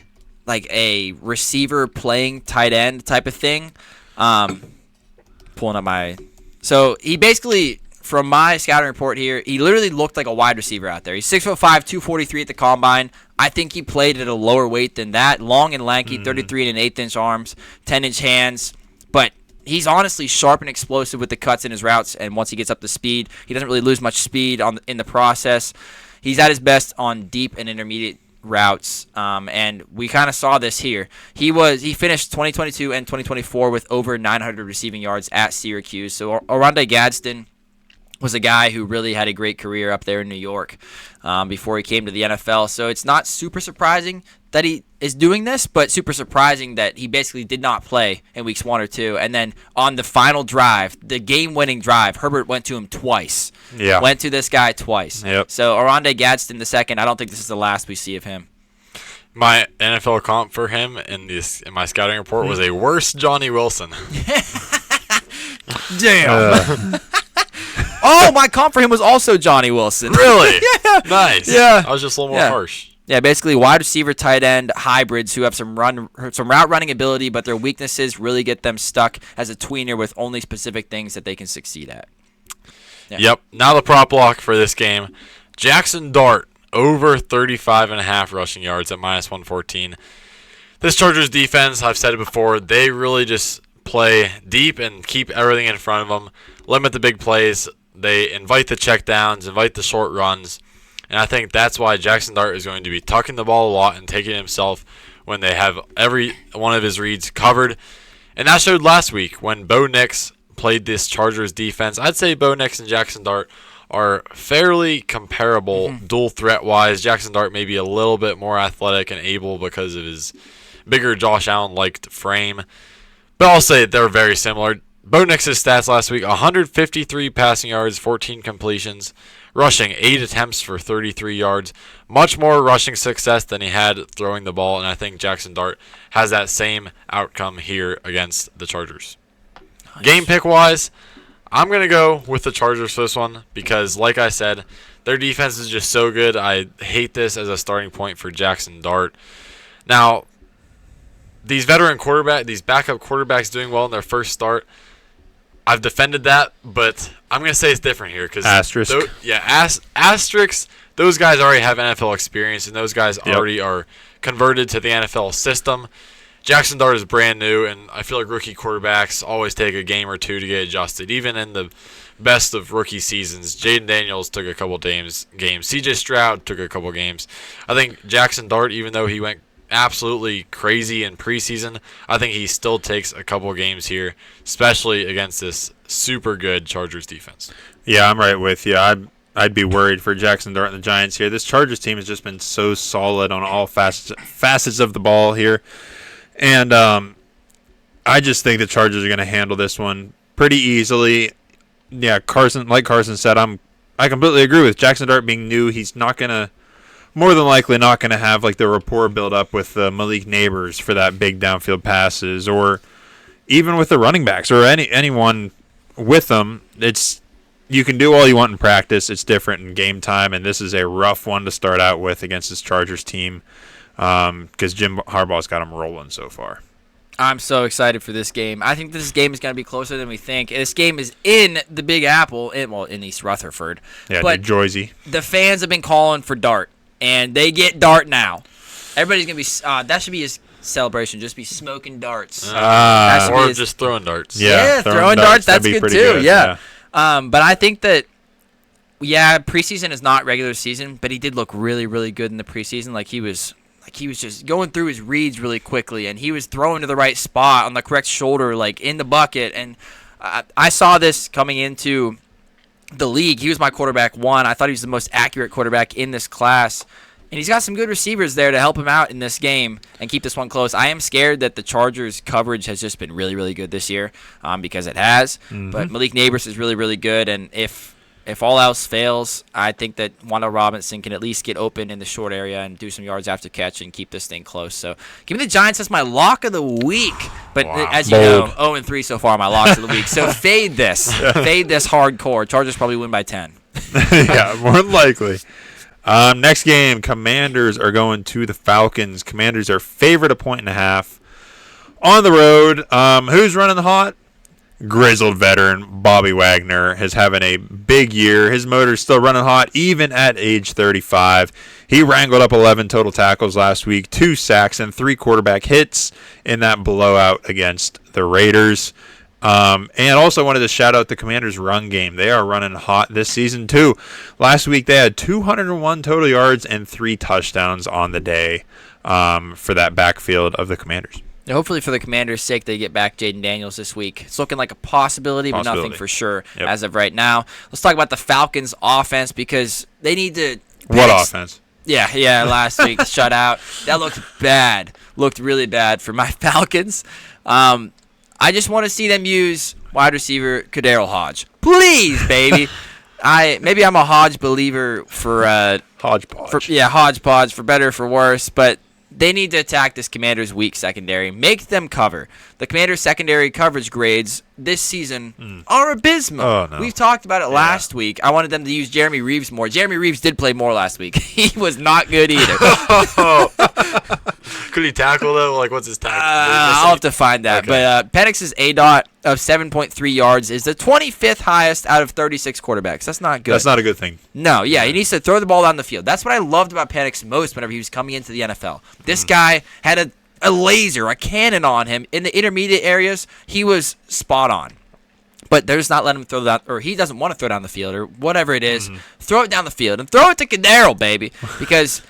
receiver playing tight end type of thing. Pulling up my... So he basically, from my scouting report here, he literally looked like a wide receiver out there. He's 6'5", 243 at the combine. I think he played at a lower weight than that. Long and lanky, 33 and an 1/8 arms, 10-inch hands. But he's honestly sharp and explosive with the cuts in his routes, and once he gets up to speed, he doesn't really lose much speed in the process. He's at his best on deep and intermediate routes, and we kind of saw this here. He finished 2022 and 2024 with over 900 receiving yards at Syracuse. So Oronde Gadsden was a guy who really had a great career up there in New York before he came to the NFL. So it's not super surprising that he is doing this, but super surprising that he basically did not play in weeks 1 or 2. And then on the final drive, the game-winning drive, Herbert went to him twice. Yeah. Went to this guy twice. Yep. So Oronde Gadsden II, I don't think this is the last we see of him. My NFL comp for him in my scouting report was a worse Johnny Wilson. Damn. Oh, my comp for him was also Johnny Wilson. Really? Yeah. Nice. Yeah. I was just a little more harsh. Yeah, basically wide receiver, tight end hybrids who have some route running ability, but their weaknesses really get them stuck as a tweener with only specific things that they can succeed at. Yeah. Yep. Now the prop block for this game. Jackson Dart, over 35.5 rushing yards at -114. This Chargers defense, I've said it before, they really just play deep and keep everything in front of them, limit the big plays. They invite the checkdowns, invite the short runs. And I think that's why Jackson Dart is going to be tucking the ball a lot and taking it himself when they have every one of his reads covered. And that showed last week when Bo Nix played this Chargers defense. I'd say Bo Nix and Jackson Dart are fairly comparable dual threat-wise. Jackson Dart may be a little bit more athletic and able because of his bigger Josh Allen-liked frame. But I'll say they're very similar. Bo Nix's stats last week, 153 passing yards, 14 completions. Rushing, 8 attempts for 33 yards. Much more rushing success than he had throwing the ball, and I think Jackson Dart has that same outcome here against the Chargers. Nice. Game pick-wise, I'm going to go with the Chargers for this one because, like I said, their defense is just so good. I hate this as a starting point for Jackson Dart. Now, these backup quarterbacks doing well in their first start, I've defended that, but I'm going to say it's different here. Asterisk. Asterisks, those guys already have NFL experience, and those guys already are converted to the NFL system. Jackson Dart is brand new, and I feel like rookie quarterbacks always take a game or two to get adjusted. Even in the best of rookie seasons, Jaden Daniels took a couple games. C.J. Stroud took a couple games. I think Jackson Dart, even though he went absolutely crazy in preseason, I think he still takes a couple games here, especially against this super good Chargers defense. Yeah, I'm right with you. I'd be worried for Jackson Dart and the Giants here. This Chargers team has just been so solid on all facets of the ball here. And I just think the Chargers are going to handle this one pretty easily. Yeah, like Carson said, I completely agree with Jackson Dart being new. He's more than likely not going to have like the rapport build up with Malik Neighbors for that big downfield passes, or even with the running backs or anyone with them. You can do all you want in practice. It's different in game time, and this is a rough one to start out with against this Chargers team because Jim Harbaugh's got them rolling so far. I'm so excited for this game. I think this game is going to be closer than we think. This game is in the Big Apple, in East Rutherford. Yeah, but New Jersey. The fans have been calling for Dart, and they get Dart now. Everybody's going to be that should be his celebration, just be smoking darts. Or just throwing darts. Yeah, throwing darts, that's good too. Good. Yeah. But I think that, preseason is not regular season, but he did look really, really good in the preseason. He was just going through his reads really quickly, and he was throwing to the right spot on the correct shoulder, in the bucket. And I saw this coming into the league. He was my quarterback 1. I thought he was the most accurate quarterback in this class. And he's got some good receivers there to help him out in this game and keep this one close. I am scared that the Chargers' coverage has just been really, really good this year because it has. Mm-hmm. But Malik Neighbors is really, really good. And if if all else fails, I think that Wanda Robinson can at least get open in the short area and do some yards after catch and keep this thing close. So give me the Giants as my lock of the week. But as you know, 0-3 so far, my locks of the week. So fade this. Fade this hardcore. Chargers probably win by 10. Yeah, more than likely. Next game, Commanders are going to the Falcons. Commanders are favored 1.5 on the road. Who's running the hot? Grizzled veteran Bobby Wagner is having a big year. His motor's still running hot even at age 35. He wrangled up 11 total tackles last week, 2 sacks, and 3 quarterback hits in that blowout against the Raiders. And also wanted to shout out the Commanders' run game. They are running hot this season too. Last week they had 201 total yards and 3 touchdowns on the day for that backfield of the Commanders. Hopefully, for the Commanders' sake, they get back Jaden Daniels this week. It's looking like a possibility, but nothing for sure as of right now. Let's talk about the Falcons' offense because they need to. What offense? Yeah, last week shutout. That looked bad. Looked really bad for my Falcons. I just want to see them use wide receiver Kadarius Hodge. Please, baby. Maybe I'm a Hodge believer for Hodgepodge. Hodgepodge for better or for worse, but they need to attack this Commanders' weak secondary. Make them cover. The Commanders' secondary coverage grades this season are abysmal. Oh, no. We've talked about it last week. I wanted them to use Jeremy Reeves more. Jeremy Reeves did play more last week. He was not good either. Could he tackle, though? Like, what's his tackle? I'll have to find that. Okay. But Penix's ADOT of 7.3 yards is the 25th highest out of 36 quarterbacks. That's not good. That's not a good thing. No, he needs to throw the ball down the field. That's what I loved about Penix most whenever he was coming into the NFL. This guy had a laser, a cannon on him. In the intermediate areas, he was spot on. But they're just not letting him throw that, or he doesn't want to throw down the field, or whatever it is. Throw it down the field, and throw it to Kadarius, baby. Because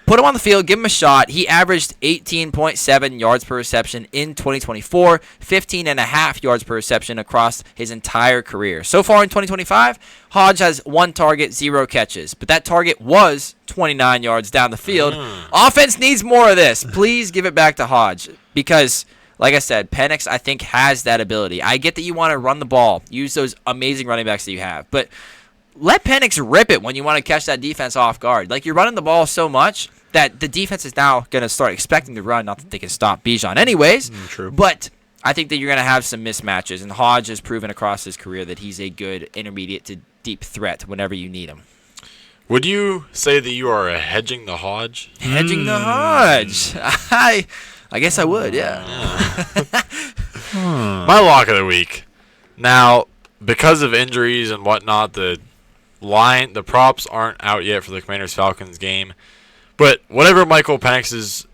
put him on the field, give him a shot. He averaged 18.7 yards per reception in 2024, 15.5 yards per reception across his entire career. So far in 2025, Hodge has 1 target, 0 catches. But that target was 29 yards down the field. Offense needs more of this. Please give it back to Hodge. Because, like I said, Penix, I think, has that ability. I get that you want to run the ball, use those amazing running backs that you have. But let Penix rip it when you want to catch that defense off guard. Like, you're running the ball so much that the defense is now going to start expecting to run. Not that they can stop Bijan anyways. True. But I think that you're going to have some mismatches. And Hodge has proven across his career that he's a good intermediate to deep threat whenever you need him. Would you say that you are hedging the Hodge? Hedging the Hodge. I guess I would, yeah. My lock of the week. Now, because of injuries and whatnot, the props aren't out yet for the Commanders-Falcons game. But whatever Michael Penix's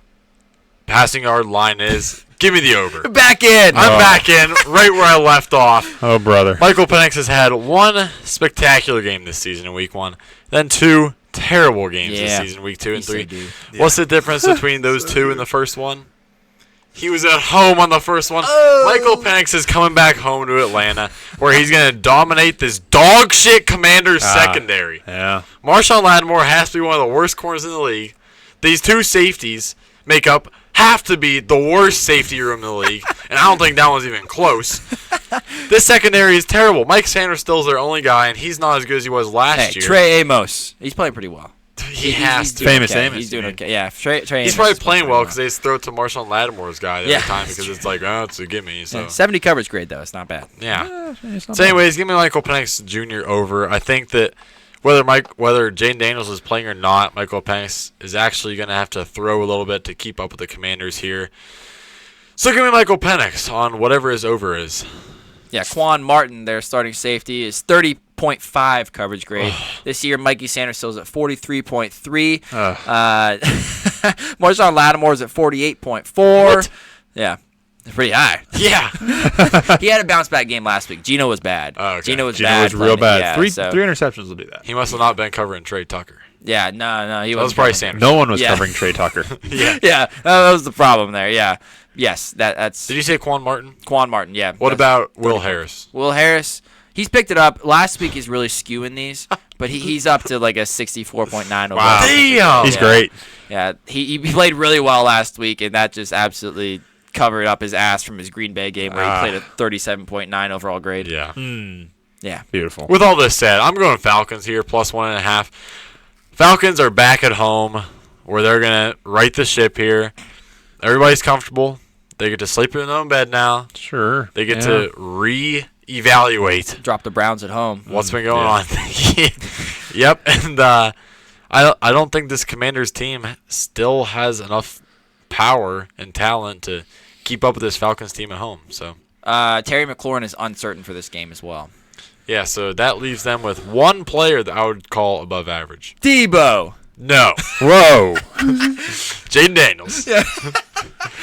passing yard line is, give me the over. Back in. I'm back in, right where I left off. Oh, brother. Michael Penix has had 1 spectacular game this season in week 1, then 2 terrible games this season, week 2 and 3. What's the difference between those 2 and the first one? He was at home on the first one. Michael Penix is coming back home to Atlanta, where he's going to dominate this dog shit Commanders secondary. Yeah. Marshawn Lattimore has to be one of the worst corners in the league. These 2 safeties have to be the worst safety room in the league, and I don't think that one's even close. This secondary is terrible. Mike Sanders still is their only guy, and he's not as good as he was last year. Trey Amos. He's playing pretty well. He has to. Famous okay. Amos. He's doing okay. Yeah, Trey He's Amos probably is playing well pretty because they just throw it to Marshawn Lattimore's guy every time because it's like, oh, it's a gimme. So. 70 coverage grade, though. It's not bad. Yeah. So, anyways, give me Michael Penix Jr. over. I think that whether Jaden Daniels is playing or not, Michael Penix is actually going to have to throw a little bit to keep up with the Commanders here. So give me Michael Penix on whatever his over is. Yeah, Quan Martin, their starting safety, is 30.5 coverage grade. This year, Mikey Sanders still is at 43.3. Marshawn Lattimore is at 48.4. What? Yeah. Pretty high. Yeah. He had a bounce back game last week. Gino was bad. Oh, okay. Gino was Gino bad. was real bad. Yeah, Three so- interceptions will do that. He must have not been covering Trey Tucker. Yeah, no, he That was wasn't probably covering- Sanders. No one was Yeah. covering Trey Tucker. Yeah. Yeah, that was the problem there. Yeah. Yes, that's Did you say Quan Martin? Quan Martin. Yeah. What That's- about Will Harris? Will Harris? He's picked it up. Last week he's really skewing these, but he's up to like a 64.9 overall. Wow. Damn. He's Yeah. great. Yeah, he played really well last week, and that just absolutely covered up his ass from his Green Bay game where he played a 37.9 overall grade. Yeah. Yeah. Beautiful. With all this said, I'm going Falcons here, plus 1.5. Falcons are back at home where they're going to right the ship here. Everybody's comfortable. They get to sleep in their own bed now. Sure. They get to reevaluate Drop the Browns at home. what's been going on. Yep, and I don't think this Commanders team still has enough power and talent to keep up with this Falcons team at home. So Terry McLaurin is uncertain for this game as well. yeah, so that leaves them with one player that I would call above average. Debo. No. Whoa. Jaden Daniels. Yeah.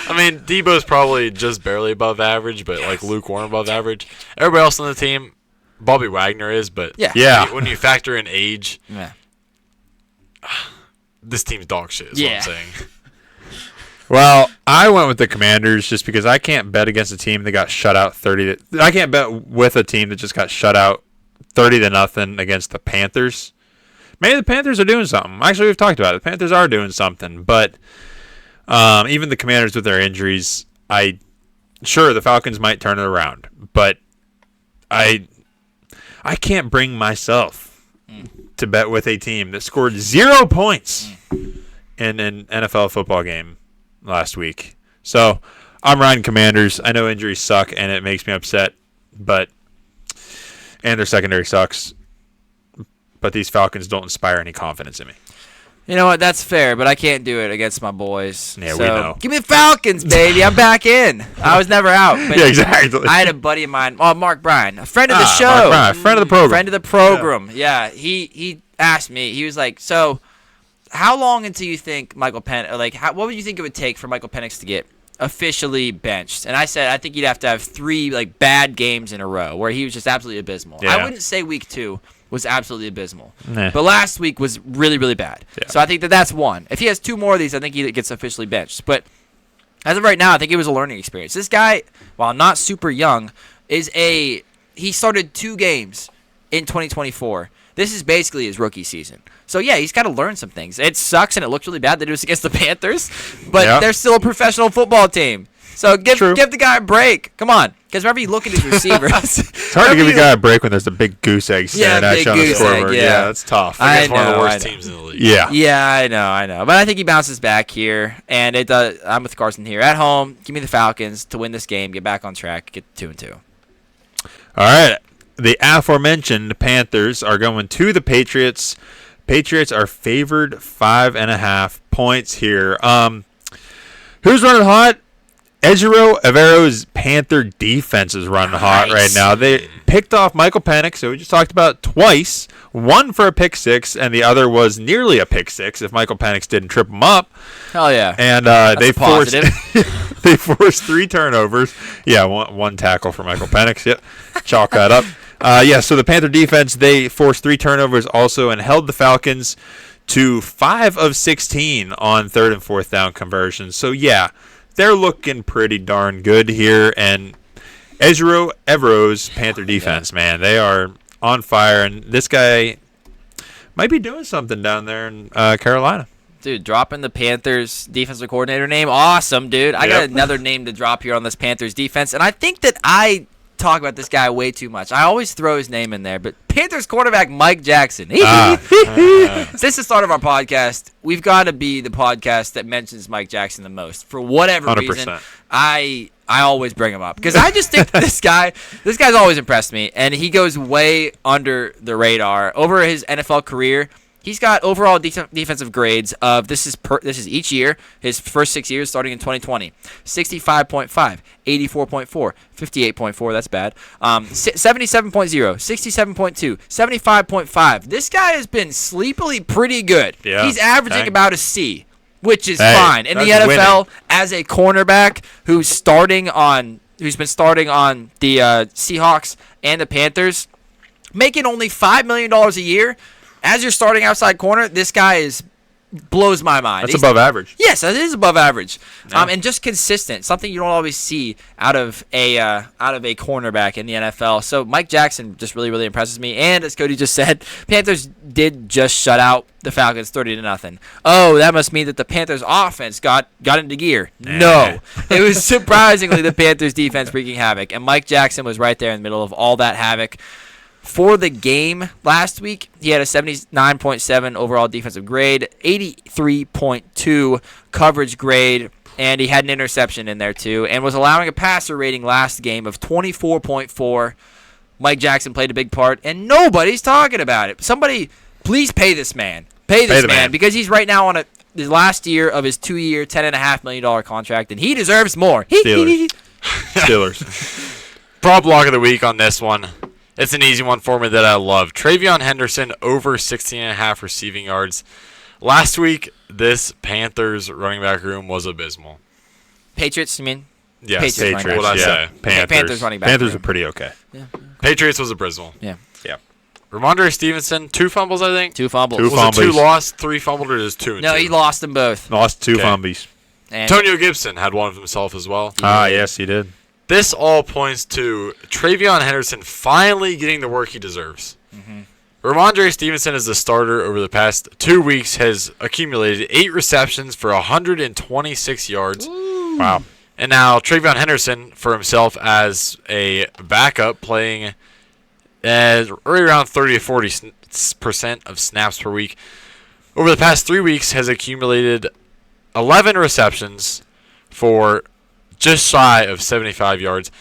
I mean, Debo's probably just barely above average, but like lukewarm above average. Everybody else on the team, Bobby Wagner is, but Yeah. when you factor in age, Yeah. this team's dog shit is what I'm saying. Well, I went with the Commanders just because I can't bet against a team that got shut out 30 to, I can't bet with a team that just got shut out 30-0 against the Panthers. Maybe the Panthers are doing something. Actually, we've talked about it. The Panthers are doing something, but even the Commanders with their injuries, sure the Falcons might turn it around, but I can't bring myself to bet with a team that scored 0 points in an NFL football game last week. So I'm riding Commanders. I know injuries suck and it makes me upset, and their secondary sucks. But these Falcons don't inspire any confidence in me. You know what? That's fair, but I can't do it against my boys. Yeah, so, we know. Give me the Falcons, baby. I'm back in. I was never out. But Yeah, exactly. I had a buddy of mine, Mark Bryan, a friend of the show. Mark Bryan, friend of the program. Friend of the program. Yeah. He asked me. He was like, so how long until you think Michael Penix, what would you think it would take for Michael Penix to get officially benched? And I said, I think he'd have to have 3 bad games in a row where he was just absolutely abysmal. Yeah. I wouldn't say week 2 was absolutely abysmal. Nah. But last week was really, really bad. Yeah. So I think that's one. If he has 2 more of these, I think he gets officially benched. But as of right now, I think it was a learning experience. This guy, while not super young, he started 2 games in 2024. This is basically his rookie season. So, yeah, he's got to learn some things. It sucks and it looks really bad that it was against the Panthers, but they're still a professional football team. So give the guy a break. Come on. Because whenever you look at his receivers. It's hard to give a guy a break when there's a big goose egg staring at you on the scoreboard. Yeah, that's tough. I think it's one of the worst teams in the league. Yeah. Yeah, I know. But I think he bounces back here. And I'm with Carson here. At home, give me the Falcons to win this game, get back on track, get 2-2. All right. The aforementioned Panthers are going to the Patriots. Patriots are favored 5.5 points here. Who's running hot? Ejiro Evero's Panther defense is running hot right now. They picked off Michael Penix, who we just talked about, twice. One for a pick six, and the other was nearly a pick six if Michael Penix didn't trip him up. Hell yeah. And they forced they forced 3 turnovers. Yeah, one tackle for Michael Penix. Yep, chalk that up. So the Panther defense, they forced 3 turnovers also and held the Falcons to 5 of 16 on 3rd and 4th down conversions. So, yeah, they're looking pretty darn good here. And Ejiro Evero's Panther defense, man, they are on fire. And this guy might be doing something down there in Carolina. Dude, dropping the Panthers defensive coordinator name. Awesome, dude. I got another name to drop here on this Panthers defense. And I think that I talk about this guy way too much. I always throw his name in there, but Panthers quarterback Mike Jackson. Since the start of our podcast, we've got to be the podcast that mentions Mike Jackson the most. For whatever 100%. reason, I always bring him up because I just think this guy's always impressed me, and he goes way under the radar. Over his NFL career, he's got overall defensive grades of this is each year, his first 6 years starting in 2020. 65.5, 84.4, 58.4, that's bad. 77.0, 67.2, 75.5. This guy has been sleepily pretty good. Yeah. He's averaging about a C, which is fine. In the that's NFL, winning. as a cornerback who's been starting on the Seahawks and the Panthers, making only $5 million a year. As your starting outside corner, this guy blows my mind. That's above average. Yes, that is above average. Yeah. And just consistent, something you don't always see out of a cornerback in the NFL. So Mike Jackson just really, really impresses me. And as Cody just said, Panthers did just shut out the Falcons 30-0. Oh, that must mean that the Panthers offense got into gear. No, it was surprisingly the Panthers defense wreaking havoc, and Mike Jackson was right there in the middle of all that havoc. For the game last week, he had a 79.7 overall defensive grade, 83.2 coverage grade, and he had an interception in there too, and was allowing a passer rating last game of 24.4. Mike Jackson played a big part, and nobody's talking about it. Somebody, please pay this man. Pay this man, because he's right now on the last year of his 2-year, $10.5 million contract, and he deserves more. Steelers. Prop lock of the week on this one. It's an easy one for me that I love. Travion Henderson over 16.5 receiving yards. Last week, this Panthers running back room was abysmal. Patriots, you mean? Yes, Patriots. What I say? Panthers running back Panthers room. are pretty okay. Yeah. Patriots was abysmal. Yeah. Ramondre Stevenson, 2 fumbles, I think. 2 fumbles. Two Was fumbles. it 2 lost, 3 fumbled, or just 2 and 2? No, he lost them both. Lost 2 Okay. fumbles. And Antonio Gibson had one of himself as well. Yes, he did. This all points to Travion Henderson finally getting the work he deserves. Ramondre Stevenson as the starter over the past 2 weeks has accumulated 8 receptions for 126 yards. Wow. And now Travion Henderson for himself as a backup playing right around 30 to 40% of snaps per week. Over the past 3 weeks has accumulated 11 receptions for just shy of 75 yards.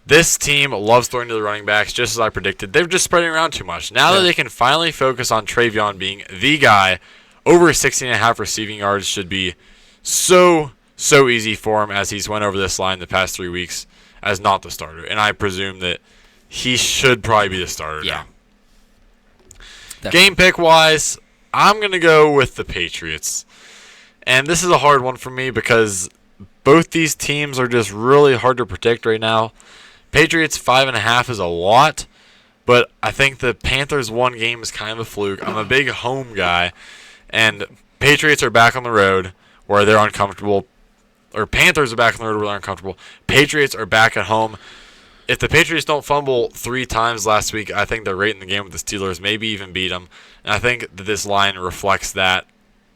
This team loves throwing to the running backs, just as I predicted. They're just spreading around too much. Now that they can finally focus on Travion being the guy, over 16.5 receiving yards should be so easy for him as he's went over this line the past 3 weeks as not the starter. And I presume that he should probably be the starter now. Definitely. Game pick-wise, I'm going to go with the Patriots. And this is a hard one for me because both these teams are just really hard to predict right now. Patriots 5.5 is a lot, but I think the Panthers 1 game is kind of a fluke. I'm a big home guy, and Patriots are back on the road where they're uncomfortable, or Panthers are back on the road where they're uncomfortable. Patriots are back at home. If the Patriots don't fumble 3 times last week, I think they're right in the game with the Steelers, maybe even beat them. And I think that this line reflects that.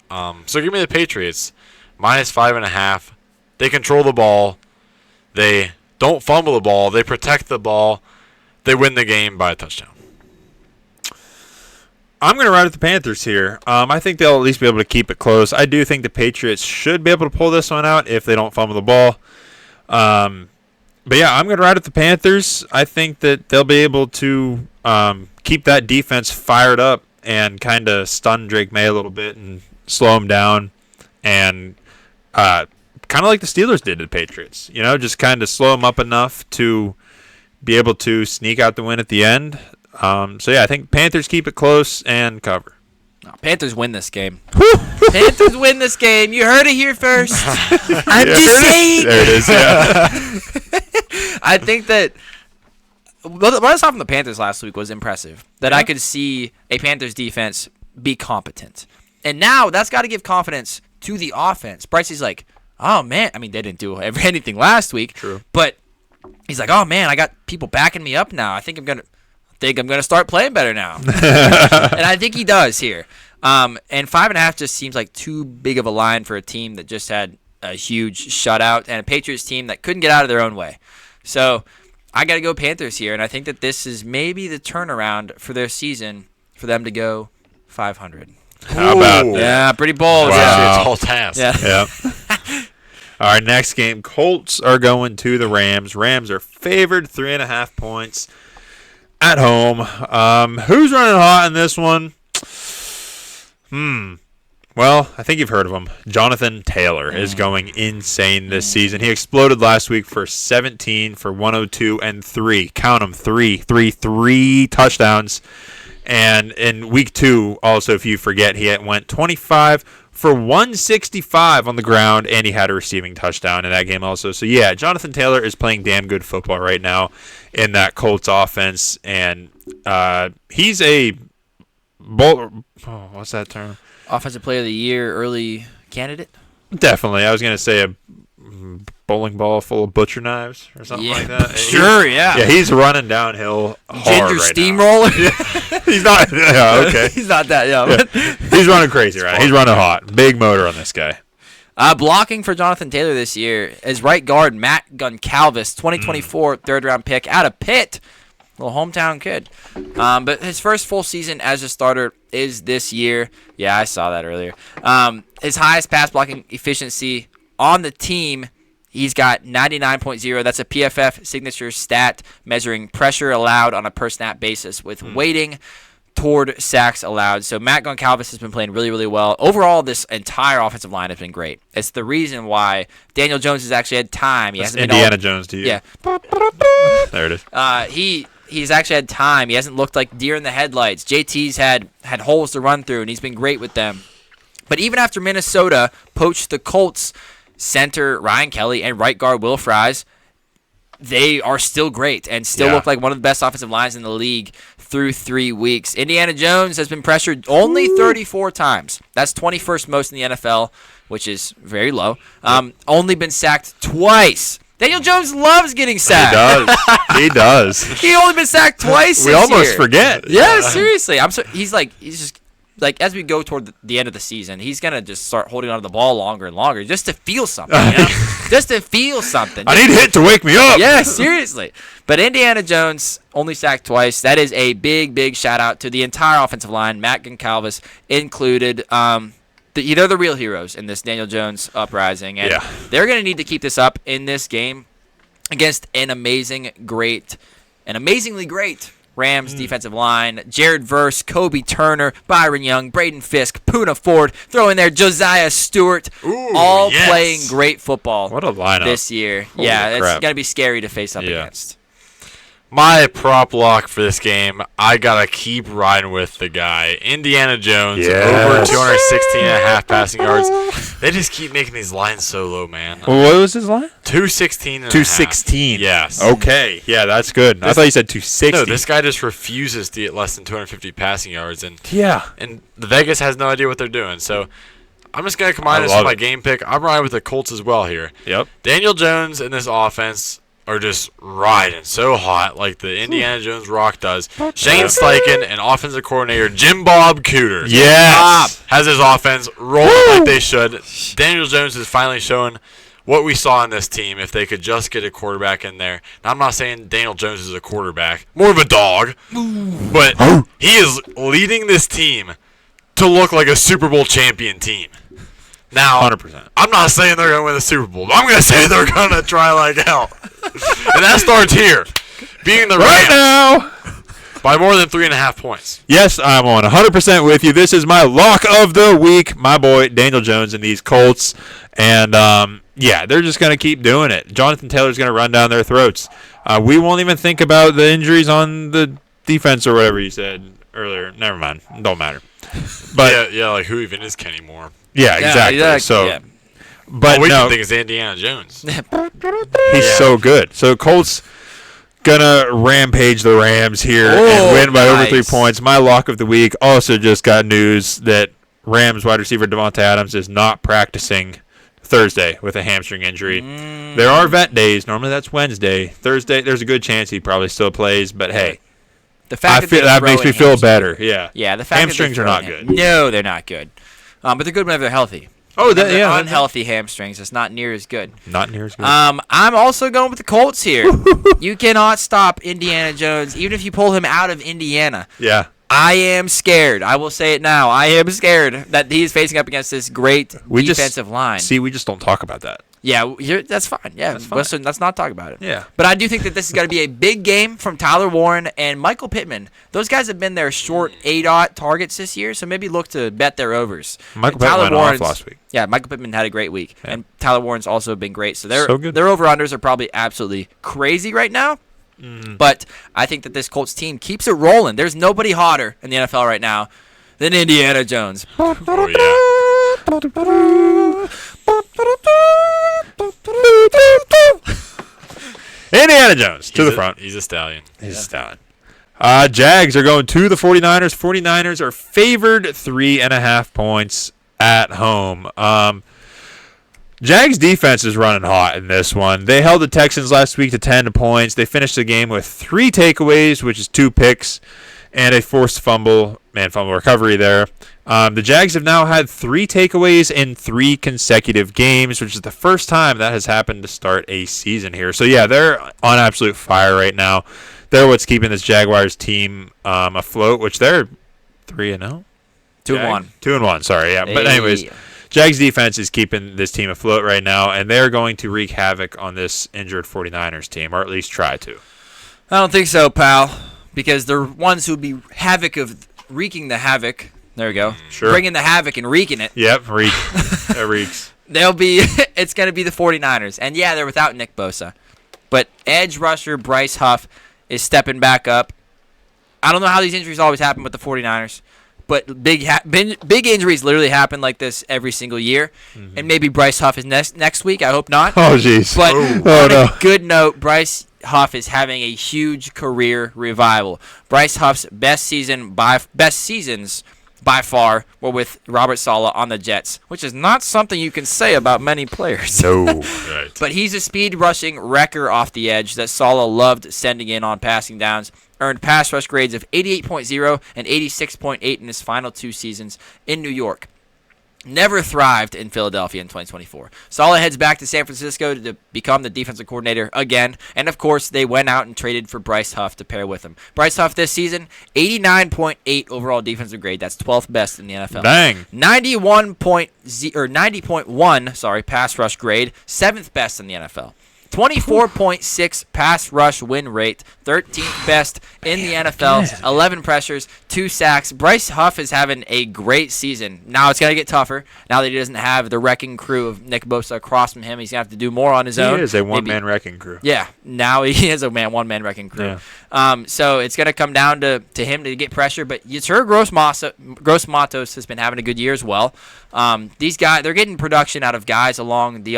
So give me the Patriots. Minus 5.5. They control the ball. They don't fumble the ball. They protect the ball. They win the game by a touchdown. I'm going to ride with the Panthers here. I think they'll at least be able to keep it close. I do think the Patriots should be able to pull this one out if they don't fumble the ball. But yeah, I'm going to ride with the Panthers. I think that they'll be able to keep that defense fired up and kind of stun Drake May a little bit and slow him down. And kind of like the Steelers did to the Patriots. You know, just kind of slow them up enough to be able to sneak out the win at the end. So yeah, I think Panthers keep it close and cover. No, Panthers win this game. Panthers win this game. You heard it here first. I'm just saying. There it is. Yeah. I think that what I saw from the Panthers last week was impressive. That I could see a Panthers defense be competent. And now that's got to give confidence to the offense. Bryce's like, oh, man. I mean, they didn't do anything last week. True. But he's like, oh, man, I got people backing me up now. I think I'm gonna start playing better now. And I think he does here. And 5.5 just seems like too big of a line for a team that just had a huge shutout and a Patriots team that couldn't get out of their own way. So I got to go Panthers here, and I think that this is maybe the turnaround for their season for them to go 500. How about that? Yeah, pretty bold. Wow. Yeah. It's a tall task. Yeah. All right, next game. Colts are going to the Rams. Rams are favored 3.5 points at home. Who's running hot in this one? Well, I think you've heard of him. Jonathan Taylor is going insane this season. He exploded last week for 17 for 102 and 3. Count them, 3 touchdowns. And in week 2, also, if you forget, he went 25 for 165 on the ground, and he had a receiving touchdown in that game also. So, yeah, Jonathan Taylor is playing damn good football right now in that Colts offense. And he's a what's that term? Offensive Player of the Year early candidate? Definitely. I was going to say a bowling ball full of butcher knives or something like that. Sure, yeah. Yeah, he's running downhill hard Ginger right steamroller? now. He's not. Yeah, okay. He's not that, Yeah. He's running crazy right now. He's running hot. Big motor on this guy. Blocking for Jonathan Taylor this year is right guard Matt Goncalves, 2024 third-round pick out of Pitt. little hometown kid. But his first full season as a starter is this year. Yeah, I saw that earlier. His highest pass blocking efficiency on the team, he's got 99.0. That's a PFF signature stat measuring pressure allowed on a per snap basis with weighting toward sacks allowed. So Matt Goncalves has been playing really, really well. Overall, this entire offensive line has been great. It's the reason why Daniel Jones has actually had time. That's Indiana Jones to you. Yeah. There it is. He's actually had time. He hasn't looked like deer in the headlights. JT's had holes to run through, and he's been great with them. But even after Minnesota poached the Colts center Ryan Kelly and right guard Will Fries, they are still great and still look like one of the best offensive lines in the league through 3 weeks. Indiana Jones has been pressured only 34 times. That's 21st most in the NFL, which is very low. Only been sacked twice. Daniel Jones loves getting sacked. He does. He only been sacked twice. We almost forget. Yeah, seriously. He's just as we go toward the end of the season, he's gonna just start holding on to the ball longer and longer just to feel something. Just to feel something. I need a hit to wake me up. Yeah, seriously. But Indiana Jones only sacked twice. That is a big, big shout out to the entire offensive line, Matt Goncalves included. They're the real heroes in this Daniel Jones uprising, and they're going to need to keep this up in this game against an amazingly great Rams defensive line. Jared Verse, Kobe Turner, Byron Young, Braden Fisk, Poona Ford, throw in there Josiah Stewart, playing great football. What a lineup this year. Holy crap. It's going to be scary to face up against. My prop lock for this game, I got to keep riding with the guy. Indiana Jones, over 216.5 passing yards. They just keep making these lines so low, man. What was his line? 216. 216. Yes. Okay. Yeah, that's good. I thought you said 260. No, this guy just refuses to get less than 250 passing yards. And the Vegas has no idea what they're doing. So I'm just going to combine this with my game pick. I'm riding with the Colts as well here. Yep. Daniel Jones in this offense are just riding so hot like the Indiana Jones Rock does. Shane Steichen and offensive coordinator Jim Bob Cooter has his offense rolling like they should. Daniel Jones is finally showing what we saw in this team if they could just get a quarterback in there. Now, I'm not saying Daniel Jones is a quarterback, more of a dog, but he is leading this team to look like a Super Bowl champion team. Now, 100%. I'm not saying they're going to win the Super Bowl, but I'm going to say they're going to try like hell. And that starts here, beating the Rams now by more than 3.5 points. Yes, I'm on 100% with you. This is my lock of the week. My boy, Daniel Jones and these Colts. And, they're just going to keep doing it. Jonathan Taylor's going to run down their throats. We won't even think about the injuries on the defense or whatever you said earlier. Never mind. Don't matter. But like who even is Kenny Moore? Yeah, exactly. So, but all we can think is Indiana Jones. He's so good. So Colts gonna rampage the Rams here and win by over 3 points. My lock of the week also just got news that Rams wide receiver Devontae Adams is not practicing Thursday with a hamstring injury. There are vet days. Normally that's Wednesday. Thursday, there's a good chance he probably still plays. But hey, that makes me feel better. Yeah. The fact hamstrings are not good. No, they're not good. But they're good whenever they're healthy. Unhealthy hamstrings, it's not near as good. Not near as good. I'm also going with the Colts here. You cannot stop Indiana Jones, even if you pull him out of Indiana. Yeah. I am scared. I will say it now. I am scared that he's facing up against this great defensive line. See, we just don't talk about that. Yeah, that's fine. Yeah, let's not talk about it. Yeah. But I do think that this is going to be a big game from Tyler Warren and Michael Pittman. Those guys have been their short ADOT targets this year, so maybe look to bet their overs. Michael Pittman went off last week. Yeah, Michael Pittman had a great week, and Tyler Warren's also been great. So their over-unders are probably absolutely crazy right now. But I think that this Colts team keeps it rolling. There's nobody hotter in the NFL right now than Indiana Jones. Indiana Jones to the front. He's a stallion. He's a stallion. Jags are going to the 49ers. 49ers are favored 3.5 points at home. Jags defense is running hot in this one. They held the Texans last week to 10 points. They finished the game with 3 takeaways, which is 2 picks, and a forced fumble recovery there. The Jags have now had 3 takeaways in 3 consecutive games, which is the first time that has happened to start a season here. So, yeah, they're on absolute fire right now. they're what's keeping this Jaguars team afloat, which they're 3-0. 2-1. 2-1. Sorry, yeah. But Hey. anyways, Jags defense is keeping this team afloat right now, and they're going to wreak havoc on this injured 49ers team, or at least try to. I don't think so, pal, because they're ones who would be wreaking the havoc. There we go. Sure. Bringing the havoc and wreaking it. Yep, it reeks. It's going to be the 49ers. And yeah, they're without Nick Bosa. But edge rusher Bryce Huff is stepping back up. I don't know how these injuries always happen with the 49ers. But big injuries literally happen like this every single year. Mm-hmm. And maybe Bryce Huff is next week. I hope not. Oh, jeez. But on a good note, Bryce Huff is having a huge career revival. Bryce Huff's best seasons by far were with Robert Saleh on the Jets, which is not something you can say about many players. No. Right. But he's a speed rushing wrecker off the edge that Saleh loved sending in on passing downs. Earned pass rush grades of 88.0 and 86.8 in his final 2 seasons in New York. Never thrived in Philadelphia in 2024. Saleh heads back to San Francisco to become the defensive coordinator again. And, of course, they went out and traded for Bryce Huff to pair with him. Bryce Huff this season, 89.8 overall defensive grade. That's 12th best in the NFL. Dang. 90.1 pass rush grade, 7th best in the NFL. 24.6 pass rush win rate, 13th best in the NFL, 11 pressures, 2 sacks. Bryce Huff is having a great season. Now it's going to get tougher. Now that he doesn't have the wrecking crew of Nick Bosa across from him, he's going to have to do more on his own. He is a one-man wrecking crew. Yeah, now he is a one-man wrecking crew. Yeah. So it's going to come down to him to get pressure, but Yetur Gross-Matos has been having a good year as well. These guys, they're getting production out of guys along the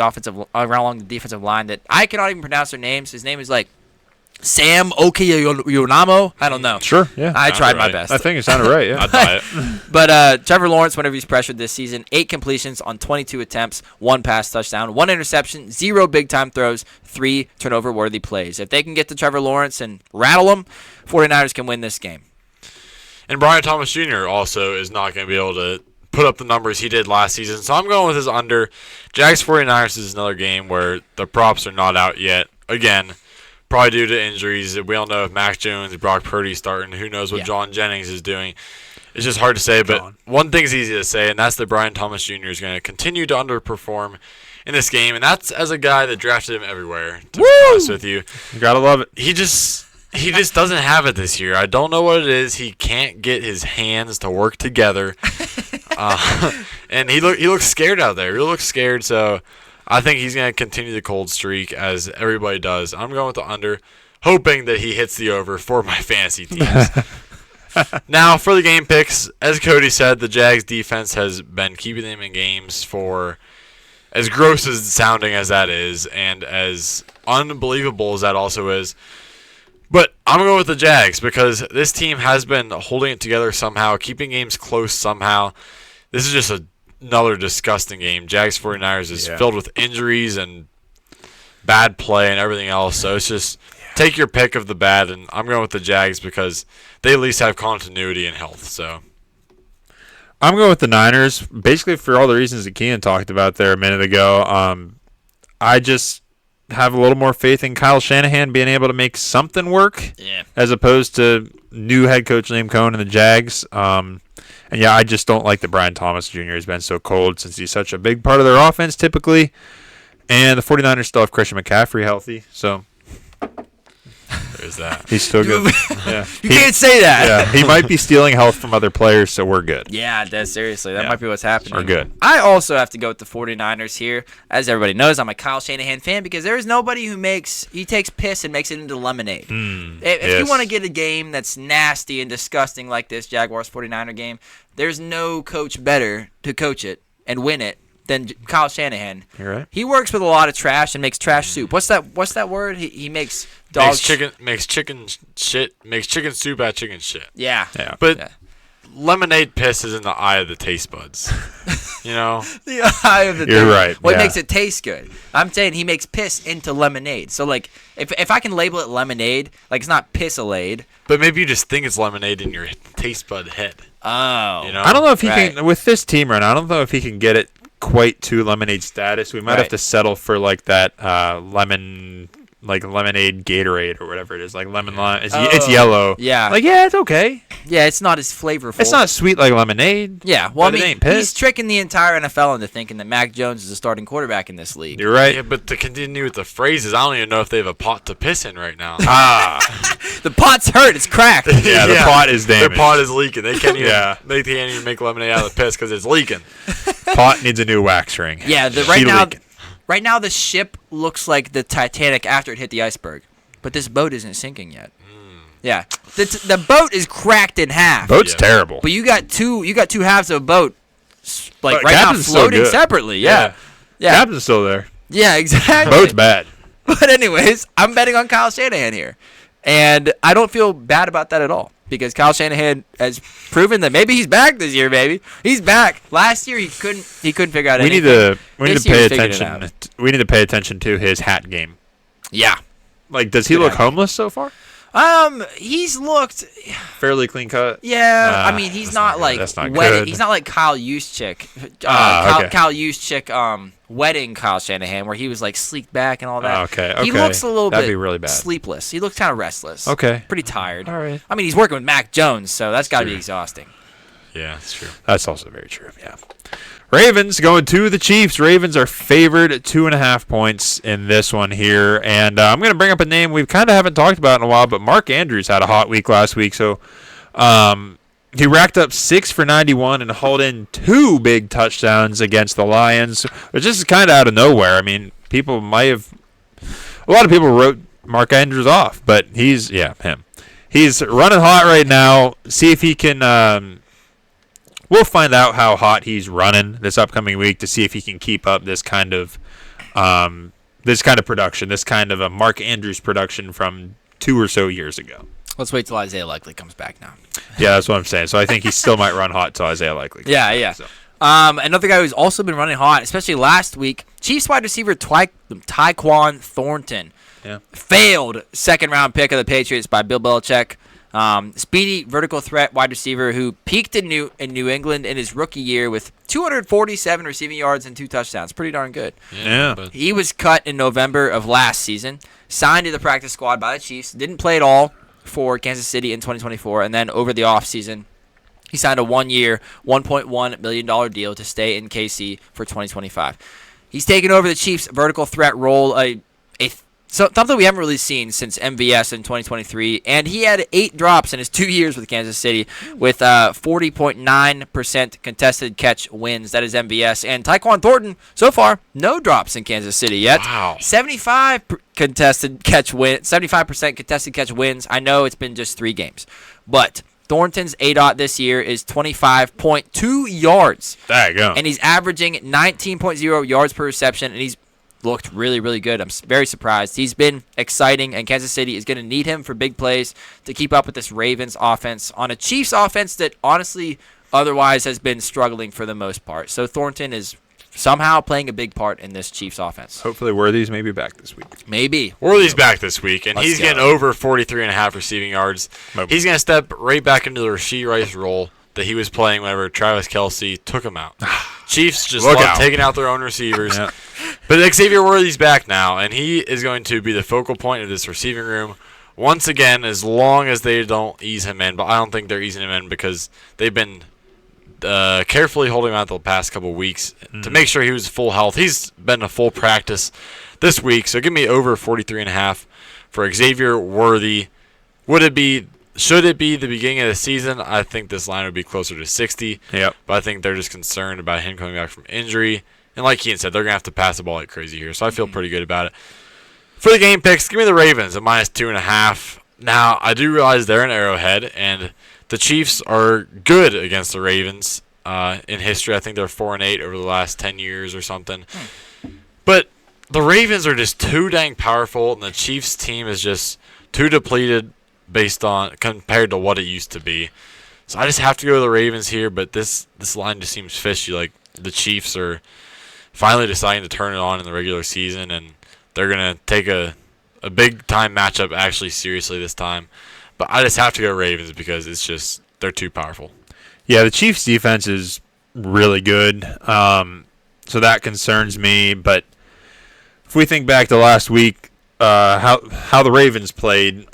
defensive line that I cannot even pronounce their names. His name is like Sam Okiyonamo. I don't know. Sure, yeah. I tried my best. I think it sounded right, yeah. I'd buy it. But Trevor Lawrence, whenever he's pressured this season, 8 completions on 22 attempts, 1 pass touchdown, 1 interception, 0 big-time throws, 3 turnover-worthy plays. If they can get to Trevor Lawrence and rattle him, 49ers can win this game. And Brian Thomas Jr. also is not going to be able to put up the numbers he did last season. So I'm going with his under. Jags 49ers is another game where the props are not out yet. Again, probably due to injuries. We don't know if Mac Jones and Brock Purdy starting. Who knows what John Jennings is doing. It's just hard to say. But one thing's easy to say, and that's that Brian Thomas Jr. is going to continue to underperform in this game. And that's as a guy that drafted him everywhere, to be honest with you. You got to love it. He just doesn't have it this year. I don't know what it is. He can't get his hands to work together. And he looks scared out there. He looks scared, so I think he's going to continue the cold streak as everybody does. I'm going with the under, hoping that he hits the over for my fantasy teams. Now, for the game picks, as Cody said, the Jags defense has been keeping them in games for as gross as sounding as that is and as unbelievable as that also is. But I'm going with the Jags because this team has been holding it together somehow, keeping games close somehow. This is just another disgusting game. Jags 49ers is filled with injuries and bad play and everything else. So it's just take your pick of the bad, and I'm going with the Jags because they at least have continuity and health. So I'm going with the Niners, basically for all the reasons that Kean talked about there a minute ago. I just have a little more faith in Kyle Shanahan being able to make something work as opposed to new head coach Liam Cohen and the Jags. And, I just don't like that Brian Thomas Jr. has been so cold since he's such a big part of their offense typically. And the 49ers still have Christian McCaffrey healthy, so there's that. He's still good. You can't say that. Yeah, he might be stealing health from other players, so we're good. Yeah, seriously. That might be what's happening. We're good. I also have to go with the 49ers here. As everybody knows, I'm a Kyle Shanahan fan because there is nobody who takes piss and makes it into lemonade. If you want to get a game that's nasty and disgusting like this Jaguars 49er game, there's no coach better to coach it and win it than Kyle Shanahan. You're right. He works with a lot of trash and makes trash soup. What's that word? He makes dog makes chicken soup out of chicken shit. Yeah. But lemonade piss is in the eye of the taste buds. You know? The eye of the You're right. What makes it taste good? I'm saying he makes piss into lemonade. So like if I can label it lemonade, like it's not piss-a-lade. But maybe you just think it's lemonade in your taste bud head. Oh. You know? I don't know if he can, with this team right now, I don't know if he can get it quite to lemonade status. We might have to settle for like that lemon like lemonade Gatorade or whatever it is, like lemon lime. It's yellow. Yeah. Like, yeah, it's okay. Yeah, it's not as flavorful. It's not sweet like lemonade. Yeah, well, I but it mean, ain't piss. he's tricking the entire NFL into thinking that Mac Jones is a starting quarterback in this league. You're right. Yeah, but to continue with the phrases, I don't even know if they have a pot to piss in right now. The pot's hurt. It's cracked. Yeah, the pot is damaged. Their pot is leaking. They can't even. Yeah. They can't even make lemonade out of the piss because it's leaking. Pot needs a new wax ring. Yeah, Leaking. right now the ship looks like the Titanic after it hit the iceberg, but this boat isn't sinking yet. Yeah, the boat is cracked in half. Boat's terrible. But you got two But halves of a boat, like right now Captain's still floating good. separately. Yeah. Captain's still there. Yeah, exactly. Boat's bad. But anyways, I'm betting on Kyle Shanahan here, and I don't feel bad about that at all because Kyle Shanahan has proven that maybe he's back this year. Maybe he's back. Last year he couldn't figure out anything. We need This to year pay he figured it attention. out. We need to pay attention to his hat game. Yeah. Like, does he Good look hat. homeless so far? He's looked. Fairly clean cut. Yeah, Nah, I mean he's that's not not like good. That's not wedding. good. He's not like Kyle Juszczyk. Okay. Kyle Juszczyk, wedding Kyle Shanahan, where he was like sleeked back and all that. Okay. He looks a little That'd bit be really bad. sleepless. He looks kind of restless. Okay. Pretty tired. All right. I mean, he's working with Mac Jones, so that's got to be True. exhausting. Yeah, that's true. That's also very true. Yeah. Ravens going to the Chiefs. Ravens are favored at 2.5 points in this one here. And I'm going to bring up a name we kind of haven't talked about in a while, but Mark Andrews had a hot week last week. So he racked up 6 for 91 and hauled in 2 big touchdowns against the Lions, which is kind of out of nowhere. I mean, a lot of people wrote Mark Andrews off, but him. He's running hot right now. See if he can. We'll find out how hot he's running this upcoming week to see if he can keep up this kind of production, this kind of a Mark Andrews production from 2 or so years ago. Let's wait till Isaiah Likely comes back now. Yeah, that's what I'm saying. So I think he still might run hot till Isaiah Likely. Yeah. So. Another guy who's also been running hot, especially last week, Chiefs wide receiver Tyquan Thornton. Yeah. Failed second-round pick of the Patriots by Bill Belichick. Speedy vertical threat wide receiver who peaked in New England in his rookie year with 247 receiving yards and 2 touchdowns. Pretty darn good. Yeah. But He was cut in November of last season, signed to the practice squad by the Chiefs, didn't play at all for Kansas City in 2024, and then over the offseason, he signed a 1-year, $1.1 million deal to stay in KC for 2025. He's taken over the Chiefs' vertical threat role, something we haven't really seen since MVS in 2023, and he had 8 drops in his 2 years with Kansas City with 40.9% contested catch wins. That is MVS. And Tyquan Thornton, so far, no drops in Kansas City yet. Wow. 75% contested catch wins. I know it's been just 3 games, but Thornton's ADOT this year is 25.2 yards. There you go. And he's averaging 19.0 yards per reception, and he's looked really, really good. I'm very surprised. He's been exciting, and Kansas City is going to need him for big plays to keep up with this Ravens offense on a Chiefs offense that honestly otherwise has been struggling for the most part. So Thornton is somehow playing a big part in this Chiefs offense. Hopefully Worthy's maybe back this week. Maybe. Worley's back this week, and Let's he's go. getting over 43.5 receiving yards. He's going to step right back into the Rashee Rice role that he was playing whenever Travis Kelce took him out. Chiefs just Look love out. taking out their own receivers. Yeah. But Xavier Worthy's back now, and he is going to be the focal point of this receiving room once again, as long as they don't ease him in. But I don't think they're easing him in because they've been carefully holding him out the past couple of weeks to make sure he was full health. He's been a full practice this week, so give me over 43.5 for Xavier Worthy. Should it be the beginning of the season, I think this line would be closer to 60. Yep. But I think they're just concerned about him coming back from injury. And like Keaton said, they're going to have to pass the ball like crazy here. So I feel pretty good about it. For the game picks, give me the Ravens at -2.5. Now, I do realize they're in Arrowhead, and the Chiefs are good against the Ravens in history. I think they're 4-8 over the last 10 years or something. But the Ravens are just too dang powerful, and the Chiefs team is just too depleted compared to what it used to be. So I just have to go to the Ravens here, but this line just seems fishy. Like the Chiefs are finally deciding to turn it on in the regular season, and they're going to take a big time matchup actually seriously this time. But I just have to go Ravens because it's just they're too powerful. Yeah, the Chiefs' defense is really good, so that concerns me. But if we think back to last week, how the Ravens played.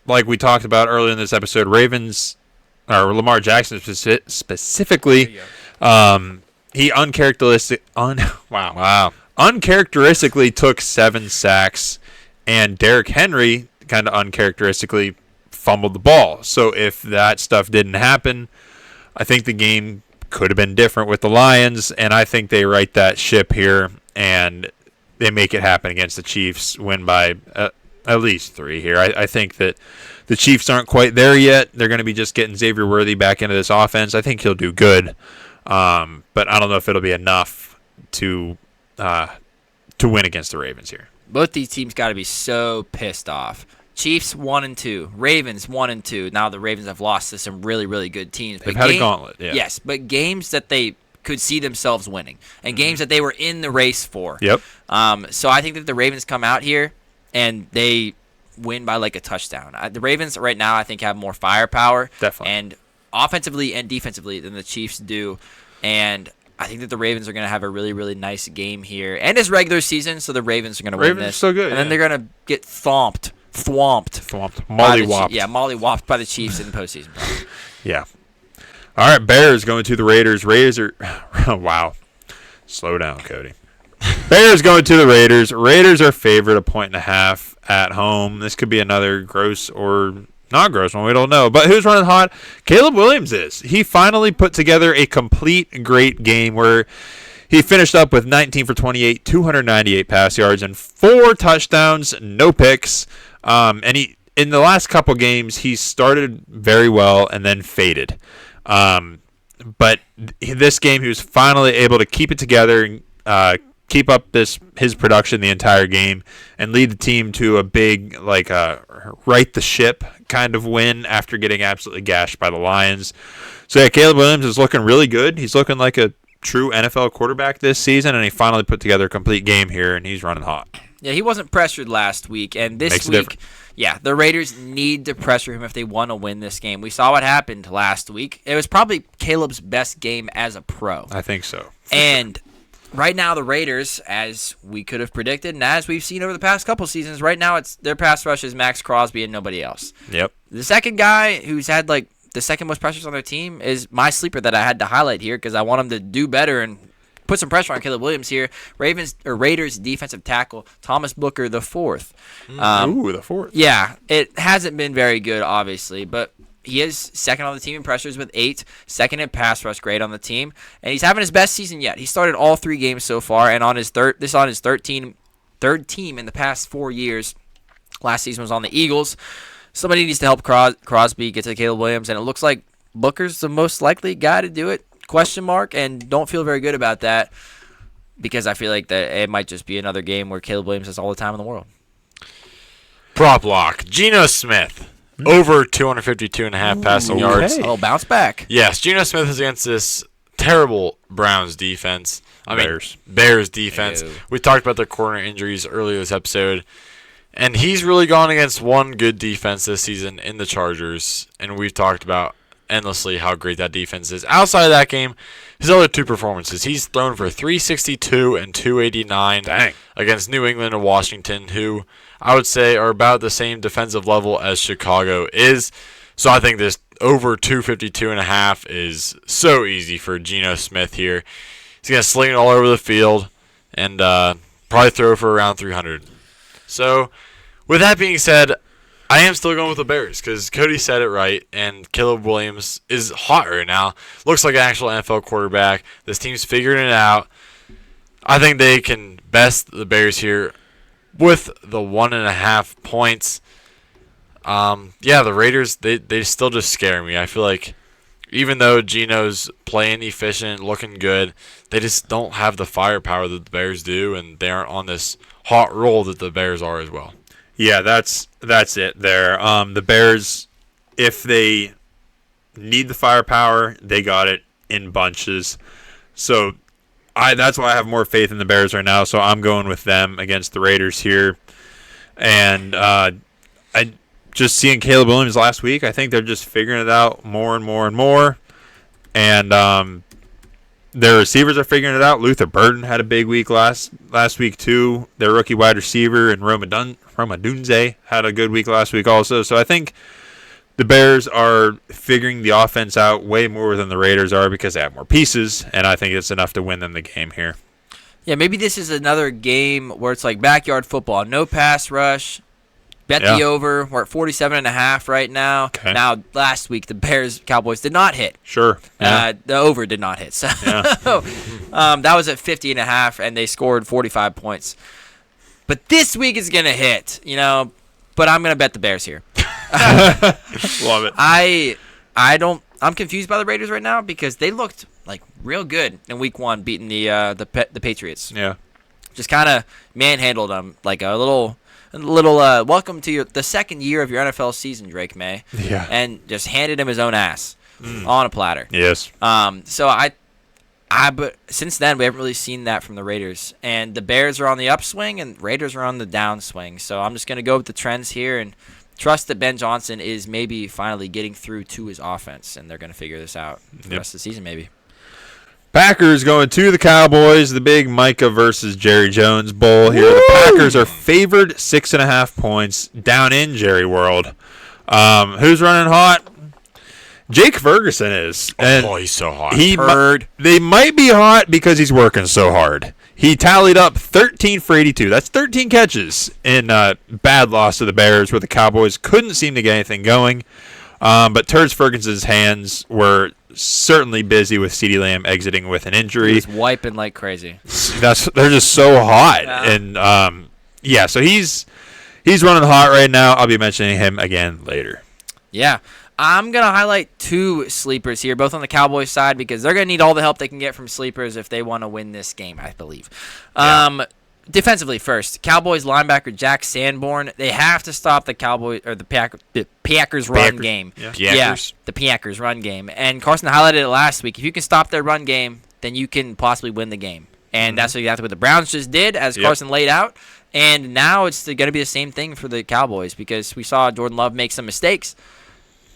Like we talked about earlier in this episode, Ravens or Lamar Jackson specifically, he uncharacteristically took 7 sacks, and Derrick Henry kind of uncharacteristically fumbled the ball. So if that stuff didn't happen, I think the game could have been different with the Lions, and I think they right that ship here and they make it happen against the Chiefs, win by at least 3 here. I think that the Chiefs aren't quite there yet. They're going to be just getting Xavier Worthy back into this offense. I think he'll do good, but I don't know if it'll be enough to win against the Ravens here. Both these teams got to be so pissed off. Chiefs 1-2, Ravens 1-2. Now the Ravens have lost to some really, really good teams. They've had a gauntlet, yeah. Yes, but games that they could see themselves winning and games that they were in the race for. Yep. So I think that the Ravens come out here and they win by like a touchdown. The Ravens right now I think have more firepower, definitely, and offensively and defensively than the Chiefs do, and I think that the Ravens are going to have a really, really nice game here, and it's regular season, so the Ravens are going to win this. So good, and then they're going to get thwomped, mollywopped by the Chiefs in the postseason. Yeah. All right, Bears going to the Raiders. Raiders are wow. Slow down, Cody. Bears going to the Raiders. Raiders are favored 1.5 at home. This could be another gross or not gross one. We don't know. But who's running hot? Caleb Williams is. He finally put together a complete great game where he finished up with 19 for 28, 298 pass yards, and 4 touchdowns, no picks. And he in the last couple games, he started very well and then faded. But this game, he was finally able to keep it together and keep up his production the entire game and lead the team to a big right the ship kind of win after getting absolutely gashed by the Lions. So yeah, Caleb Williams is looking really good. He's looking like a true NFL quarterback this season, and he finally put together a complete game here, and he's running hot. Yeah, he wasn't pressured last week, and this week, yeah, the Raiders need to pressure him if they want to win this game. We saw what happened last week. It was probably Caleb's best game as a pro. I think so. And right now, the Raiders, as we could have predicted, and as we've seen over the past couple seasons, right now it's their pass rush is Max Crosby and nobody else. Yep. The second guy who's had the second most pressures on their team is my sleeper that I had to highlight here because I want him to do better and put some pressure on Caleb Williams here. Raiders defensive tackle Thomas Booker the fourth. The fourth. Yeah, it hasn't been very good, obviously, but he is second on the team in pressures with 8, second in pass rush grade on the team, and he's having his best season yet. He started all 3 games so far, and on his third team in the past 4 years. Last season was on the Eagles. Somebody needs to help Crosby get to Caleb Williams, and it looks like Booker's the most likely guy to do it. Question mark, and don't feel very good about that because I feel like that it might just be another game where Caleb Williams has all the time in the world. Prop lock. Geno Smith. Over 252.5 passing yards. A little bounce back. Yes, Geno Smith is against this terrible Browns defense. Bears defense. Ew. We talked about their corner injuries earlier this episode. And he's really gone against one good defense this season in the Chargers. And we've talked about endlessly how great that defense is. Outside of that game, his other 2 performances, he's thrown for 362 and 289 against New England and Washington, who I would say are about the same defensive level as Chicago is. So I think this over 252.5 is so easy for Geno Smith here. He's going to sling it all over the field and probably throw for around 300. So with that being said, I am still going with the Bears because Cody said it right, and Caleb Williams is hot right now. Looks like an actual NFL quarterback. This team's figuring it out. I think they can best the Bears here with the 1.5 points. The Raiders, they still just scare me. I feel like even though Geno's playing efficient, looking good, they just don't have the firepower that the Bears do, and they aren't on this hot roll that the Bears are as well. Yeah, that's it there. The Bears, if they need the firepower, they got it in bunches. So that's why I have more faith in the Bears right now. So I'm going with them against the Raiders here. And I just seeing Caleb Williams last week, I think they're just figuring it out more and more and more. And their receivers are figuring it out. Luther Burden had a big week last week too. Their rookie wide receiver and Roma Dunze had a good week last week also. So I think the Bears are figuring the offense out way more than the Raiders are because they have more pieces, and I think it's enough to win them the game here. Yeah, maybe this is another game where it's like backyard football. No pass rush. Bet the over. We're at 47.5 right now. Okay. Now, last week, the Cowboys did not hit. Sure. Yeah. The over did not hit. So that was at 50.5, and they scored 45 points. But this week is going to hit, but I'm going to bet the Bears here. Love it. I'm confused by the Raiders right now because they looked like real good in week 1 beating the Patriots. Yeah. Just kind of manhandled them like a little welcome to the second year of your NFL season, Drake May. Yeah. And just handed him his own ass on a platter. Yes. But since then we haven't really seen that from the Raiders, and the Bears are on the upswing and Raiders are on the downswing. So I'm just gonna go with the trends here and trust that Ben Johnson is maybe finally getting through to his offense, and they're gonna figure this out for the rest of the season maybe. Packers going to the Cowboys, the big Micah versus Jerry Jones Bowl here. Woo! The Packers are favored 6.5 points down in Jerry World. Who's running hot? Jake Ferguson is. And he's so hot. They might be hot because he's working so hard. He tallied up 13 for 82. That's 13 catches in bad loss to the Bears where the Cowboys couldn't seem to get anything going. But Turds Ferguson's hands were certainly busy with CeeDee Lamb exiting with an injury. He was wiping like crazy. They're just so hot. Yeah. And so he's running hot right now. I'll be mentioning him again later. Yeah. I'm going to highlight 2 sleepers here, both on the Cowboys side, because they're going to need all the help they can get from sleepers if they want to win this game, I believe. Yeah. Defensively first, Cowboys linebacker Jack Sanborn. They have to stop the Cowboys or the Packers run game. Yeah, the Packers run game. And Carson highlighted it last week. If you can stop their run game, then you can possibly win the game. And that's exactly what the Browns just did, as Carson laid out. And now it's going to be the same thing for the Cowboys because we saw Jordan Love make some mistakes.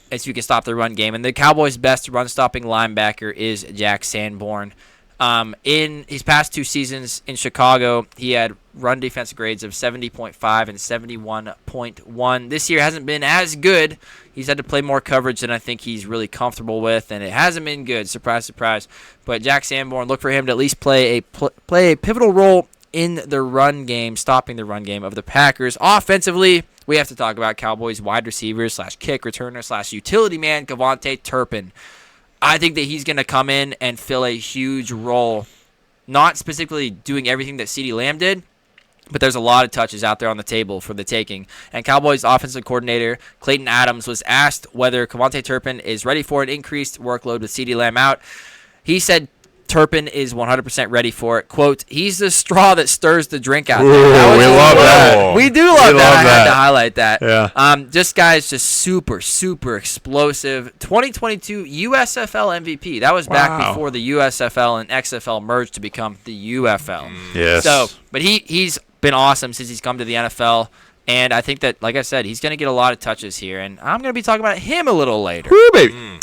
As you can stop the run game. And the Cowboys' best run-stopping linebacker is Jack Sanborn. In his past 2 seasons in Chicago, he had run defense grades of 70.5 and 71.1. This year hasn't been as good. He's had to play more coverage than I think he's really comfortable with, and it hasn't been good. Surprise, surprise. But Jack Sanborn, look for him to at least play a pivotal role in the run game, stopping the run game of the Packers. Offensively, we have to talk about Cowboys wide receivers / kick returner / utility man, Kevontae Turpin. I think that he's going to come in and fill a huge role, not specifically doing everything that CeeDee Lamb did, but there's a lot of touches out there on the table for the taking. And Cowboys offensive coordinator Clayton Adams was asked whether Kevontae Turpin is ready for an increased workload with CeeDee Lamb out. He said Turpin is 100% ready for it. Quote, he's the straw that stirs the drink out there. We love that. We do love that. I had to highlight that. Yeah. This guy's just super, super explosive. 2022 USFL MVP. That was back before the USFL and XFL merged to become the UFL. Yes. So, but he's been awesome since he's come to the NFL. And I think that, like I said, he's going to get a lot of touches here. And I'm going to be talking about him a little later. Woo, baby.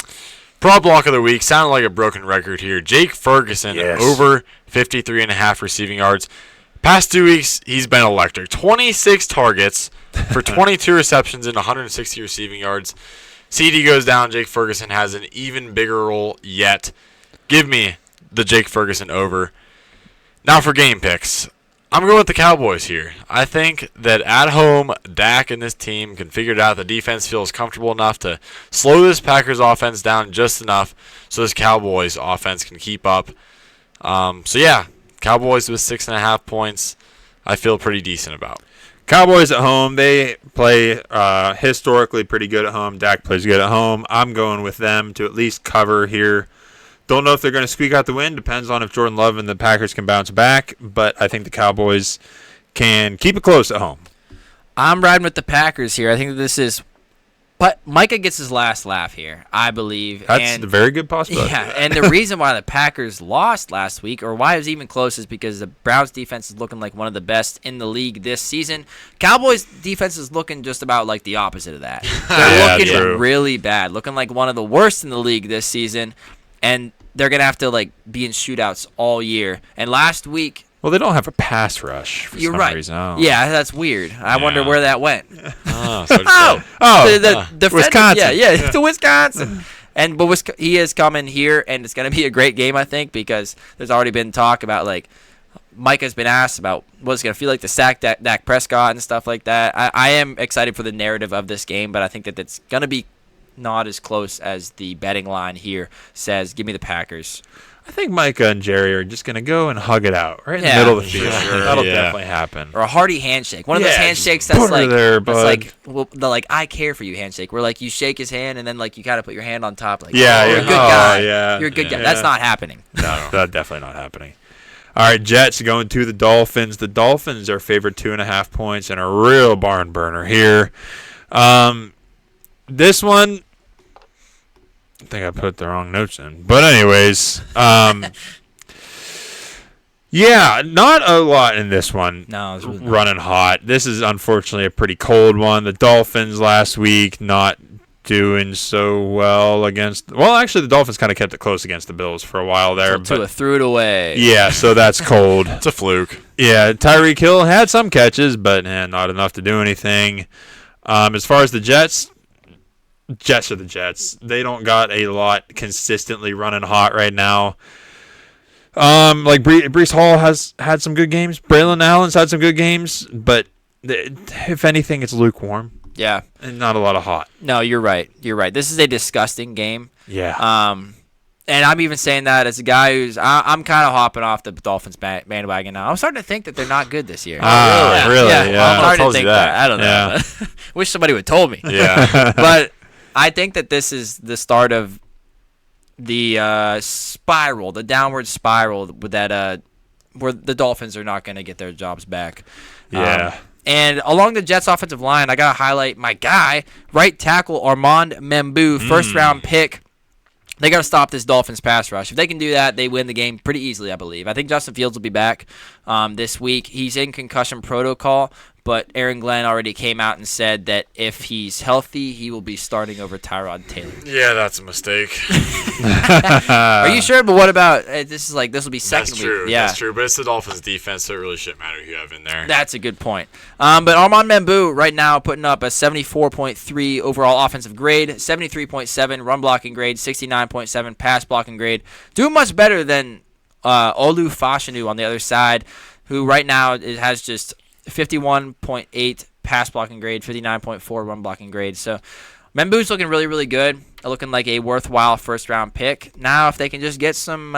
Prop block of the week, sounded like a broken record here. Jake Ferguson, over 53.5 receiving yards. Past 2 weeks, he's been electric. 26 targets for 22 receptions and 160 receiving yards. CD goes down. Jake Ferguson has an even bigger role yet. Give me the Jake Ferguson over. Now for game picks. I'm going with the Cowboys here. I think that at home, Dak and this team can figure it out. The defense feels comfortable enough to slow this Packers offense down just enough so this Cowboys offense can keep up. Cowboys with 6.5 points, I feel pretty decent about. Cowboys at home, they play historically pretty good at home. Dak plays good at home. I'm going with them to at least cover here. Don't know if they're going to squeak out the win. Depends on if Jordan Love and the Packers can bounce back. But I think the Cowboys can keep it close at home. I'm riding with the Packers here. I think that this is... But Micah gets his last laugh here, I believe. That's a very good possibility. Yeah, and the reason why the Packers lost last week, or why it was even close, is because the Browns' defense is looking like one of the best in the league this season. Cowboys' defense is looking just about like the opposite of that. They're looking really bad, looking like one of the worst in the league this season. and they're gonna have to like be in shootouts all year. And last week, Well, they don't have a pass rush for you're some right. reason. Oh. Yeah, that's weird. I wonder where that went. Oh, so The defender- Wisconsin. Yeah, to Wisconsin. But he is coming here, and it's going to be a great game, I think, because there's already been talk about, like, Micah's been asked about what's going to feel like to sack Dak Prescott and stuff like that. I am excited for the narrative of this game, but I think that it's going to be not as close as the betting line here says. Give me the Packers. I think Micah and Jerry are just going to go and hug it out right in the Yeah. middle of the field. Sure. That'll Yeah. definitely happen. Or a hearty handshake. One of those Yeah, handshakes just that's put her like, there, that's bud. like, well, the like I care for you handshake, where like you shake his hand and then like you gotta put your hand on top, like, Yeah, oh, you're yeah. a good Oh, guy. yeah. You're a good guy. Yeah. That's not happening. No, that's definitely not happening. All right, Jets going to the Dolphins. The Dolphins are favored 2.5 points and a real barn burner here. This one, I think I put the wrong notes in. But anyways, yeah, not a lot in this one. No, it's really not. Running hot. This is unfortunately a pretty cold one. The Dolphins last week not doing so well against. Well, actually, the Dolphins kind of kept it close against the Bills for a while there. Tua But threw it away. yeah, so that's cold. it's a fluke. Yeah, Tyreek Hill had some catches, but not enough to do anything. As far as the Jets are the Jets. They don't got a lot consistently running hot right now. Like Breece Hall has had some good games. Braylon Allen's had some good games, but if anything, it's lukewarm Yeah. and not a lot of hot. No, you're right. You're right. This is a disgusting game. Yeah. And I'm even saying that as a guy who's I'm kind of hopping off the Dolphins bandwagon now. I'm starting to think that they're not good this year. Really? Yeah. Yeah. I'm starting to Tells you think that. that. I don't know. Yeah. Wish somebody would told me. Yeah. But I think that this is the start of the spiral, the downward spiral that where the Dolphins are not going to get their jobs back. Yeah. And along the Jets' offensive line, I got to highlight my guy, right tackle Armand Membu, first-round pick. They got to stop this Dolphins pass rush. If they can do that, they win the game pretty easily, I believe. I think Justin Fields will be back this week. He's in concussion protocol, but Aaron Glenn already came out and said that if he's healthy, he will be starting over Tyrod Taylor. Yeah, that's a mistake. Are you sure? But what about this will be second That's week. true. Yeah. That's true. But it's the Dolphins' defense, so it really shouldn't matter who you have in there. That's a good point. But Armand Membu right now putting up a 74.3 overall offensive grade, 73.7 run blocking grade, 69.7 pass blocking grade. Doing much better than Olu Fashanu on the other side, who right now has just 51.8 pass blocking grade, 59.4 run blocking grade. So Membu's looking really, really good. Looking like a worthwhile first-round pick. Now, if they can just get some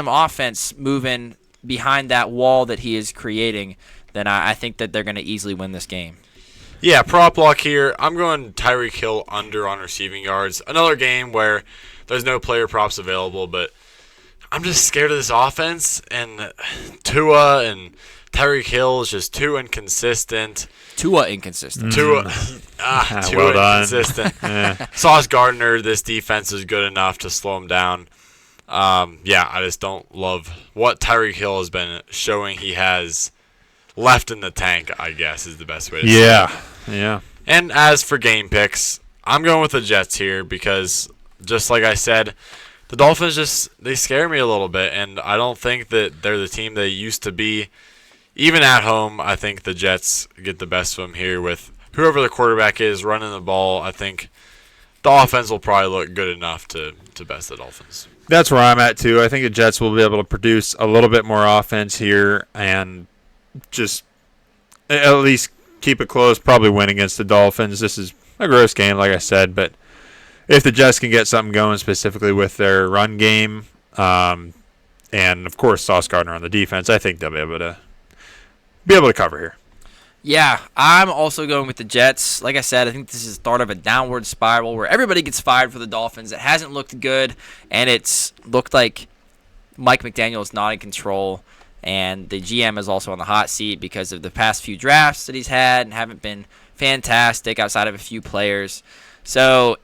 offense moving behind that wall that he is creating, then I think that they're going to easily win this game. Yeah, prop lock here. I'm going Tyreek Hill under on receiving yards. Another game where there's no player props available, but I'm just scared of this offense. And Tua and Tyreek Hill is just too inconsistent. Tua inconsistent. Too Well done. inconsistent. Yeah. Sauce Gardner, this defense is good enough to slow him down. Yeah, I just don't love what Tyreek Hill has been showing he has left in the tank, I guess, is the best way to say it. Yeah. And as for game picks, I'm going with the Jets here because, just like I said, the Dolphins they scare me a little bit, and I don't think that they're the team they used to be. Even at home, I think the Jets get the best of them here with whoever the quarterback is running the ball. I think the offense will probably look good enough to best the Dolphins. That's where I'm at, too. I think the Jets will be able to produce a little bit more offense here and just at least keep it close, probably win against the Dolphins. This is a gross game, like I said, but if the Jets can get something going specifically with their run game and, of course, Sauce Gardner on the defense, I think they'll be able to cover here. Yeah, I'm also going with the Jets. Like I said, I think this is the start of a downward spiral where everybody gets fired for the Dolphins. It hasn't looked good, and it's looked like Mike McDaniel is not in control, and the GM is also on the hot seat because of the past few drafts that he's had and haven't been fantastic outside of a few players. So,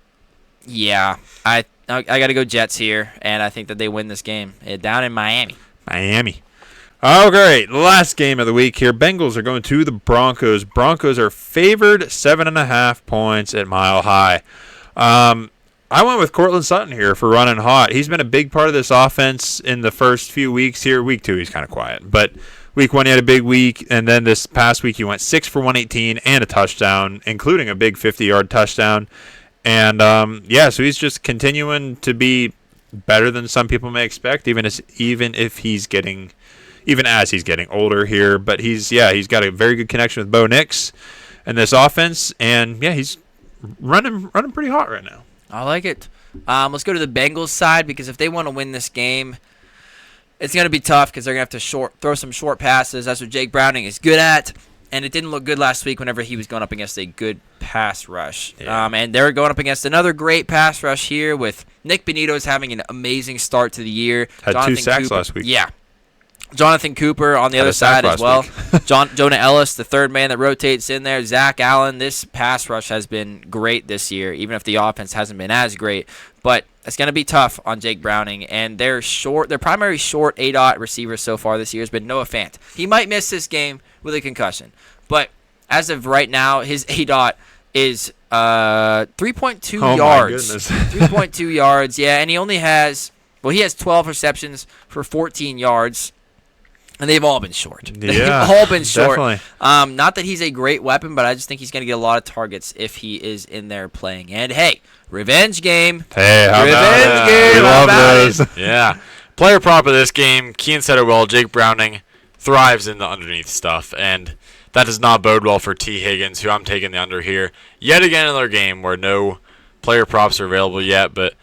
yeah, I got to go Jets here, and I think that they win this game down in Miami. Oh, great. Last game of the week here. Bengals are going to the Broncos. Broncos are favored 7.5 points at Mile High. I went with Cortland Sutton here for running hot. He's been a big part of this offense in the first few weeks here. Week 2, he's kind of quiet. But week 1, he had a big week. And then this past week, he went 6 for 118 and a touchdown, including a big 50-yard touchdown. And, so he's just continuing to be better than some people may expect, even as he's getting older here. But he's got a very good connection with Bo Nix in this offense. And, he's running pretty hot right now. I like it. Let's go to the Bengals side, because if they want to win this game, it's going to be tough because they're going to have to throw some short passes. That's what Jake Browning is good at, and it didn't look good last week whenever he was going up against a good pass rush. Yeah. And they're going up against another great pass rush here with Nick Benito's having an amazing start to the year. Had Jonathan 2 sacks Cooper, last week. Yeah. Jonathan Cooper on the Had other a sack side as last well. Jonah Ellis, the third man that rotates in there. Zach Allen, this pass rush has been great this year, even if the offense hasn't been as great. But it's going to be tough on Jake Browning. And their primary short ADOT receiver so far this year has been Noah Fant. He might miss this game with a concussion. But as of right now, his ADOT is 3.2 yards. My goodness. 3.2 yards, yeah. And he has 12 receptions for 14 yards. And they've all been short. Yeah, They've all been short. Definitely. Not that he's a great weapon, but I just think he's going to get a lot of targets if he is in there playing. And, hey, revenge game. Hey, how about Revenge it? game. We How love about those. it? Yeah. Player prop of this game, Kean said it well, Jake Browning thrives in the underneath stuff, and that does not bode well for T. Higgins, who I'm taking the under here. Yet again another game where no player props are available yet, but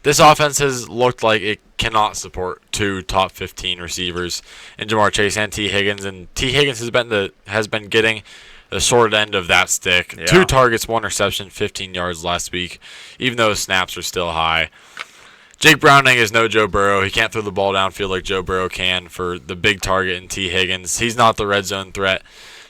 this offense has looked like it cannot support 2 top 15 receivers in Jamar Chase and T. Higgins, and T. Higgins has been getting the short end of that stick. Yeah. 2 targets, 1 reception, 15 yards last week, even though snaps are still high. Jake Browning is no Joe Burrow. He can't throw the ball downfield like Joe Burrow can for the big target in T. Higgins. He's not the red zone threat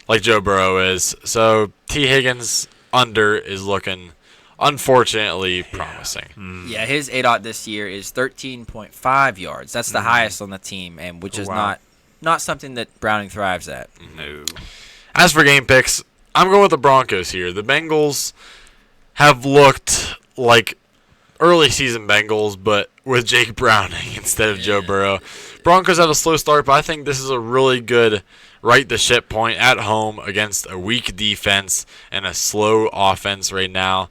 like Joe Burrow is. So T. Higgins under is looking unfortunately promising. Yeah, his ADOT this year is 13.5 yards. That's the highest on the team, and which is not something that Browning thrives at. No. As for game picks, I'm going with the Broncos here. The Bengals have looked like early season Bengals, but with Jake Browning instead of Joe Burrow. Broncos have a slow start, but I think this is a really good right the ship point at home against a weak defense and a slow offense right now.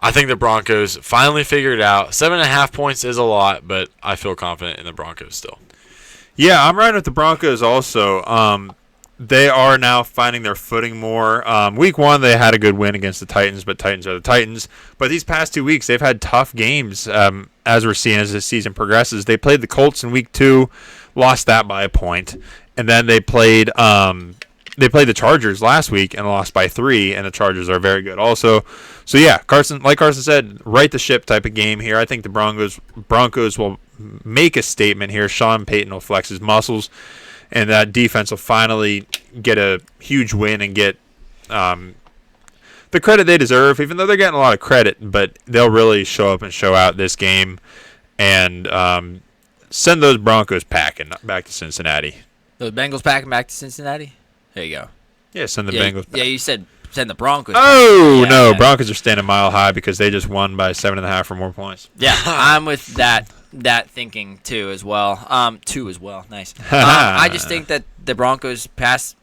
I think the Broncos finally figured it out. 7.5 points is a lot, but I feel confident in the Broncos still. Yeah, I'm riding with the Broncos also. They are now finding their footing more. Week 1, they had a good win against the Titans, but Titans are the Titans. But these past 2 weeks, they've had tough games, as we're seeing as this season progresses. They played the Colts in week 2, lost that by a point. And then they played the Chargers last week and lost by 3, and the Chargers are very good also. So, yeah, like Carson said, right the ship type of game here. I think the Broncos will make a statement here. Sean Payton will flex his muscles, and that defense will finally get a huge win and get the credit they deserve, even though they're getting a lot of credit. But they'll really show up and show out this game and send those Broncos packing back to Cincinnati. Those Bengals packing back to Cincinnati? There you go. Yeah, send the Bengals back. Yeah, you said send the Broncos. Oh, back. no. Yeah. Broncos are standing mile high because they just won by 7.5 or more points. Yeah, I'm with that thinking too as well. 2 as well. Nice. I just think that the Broncos pass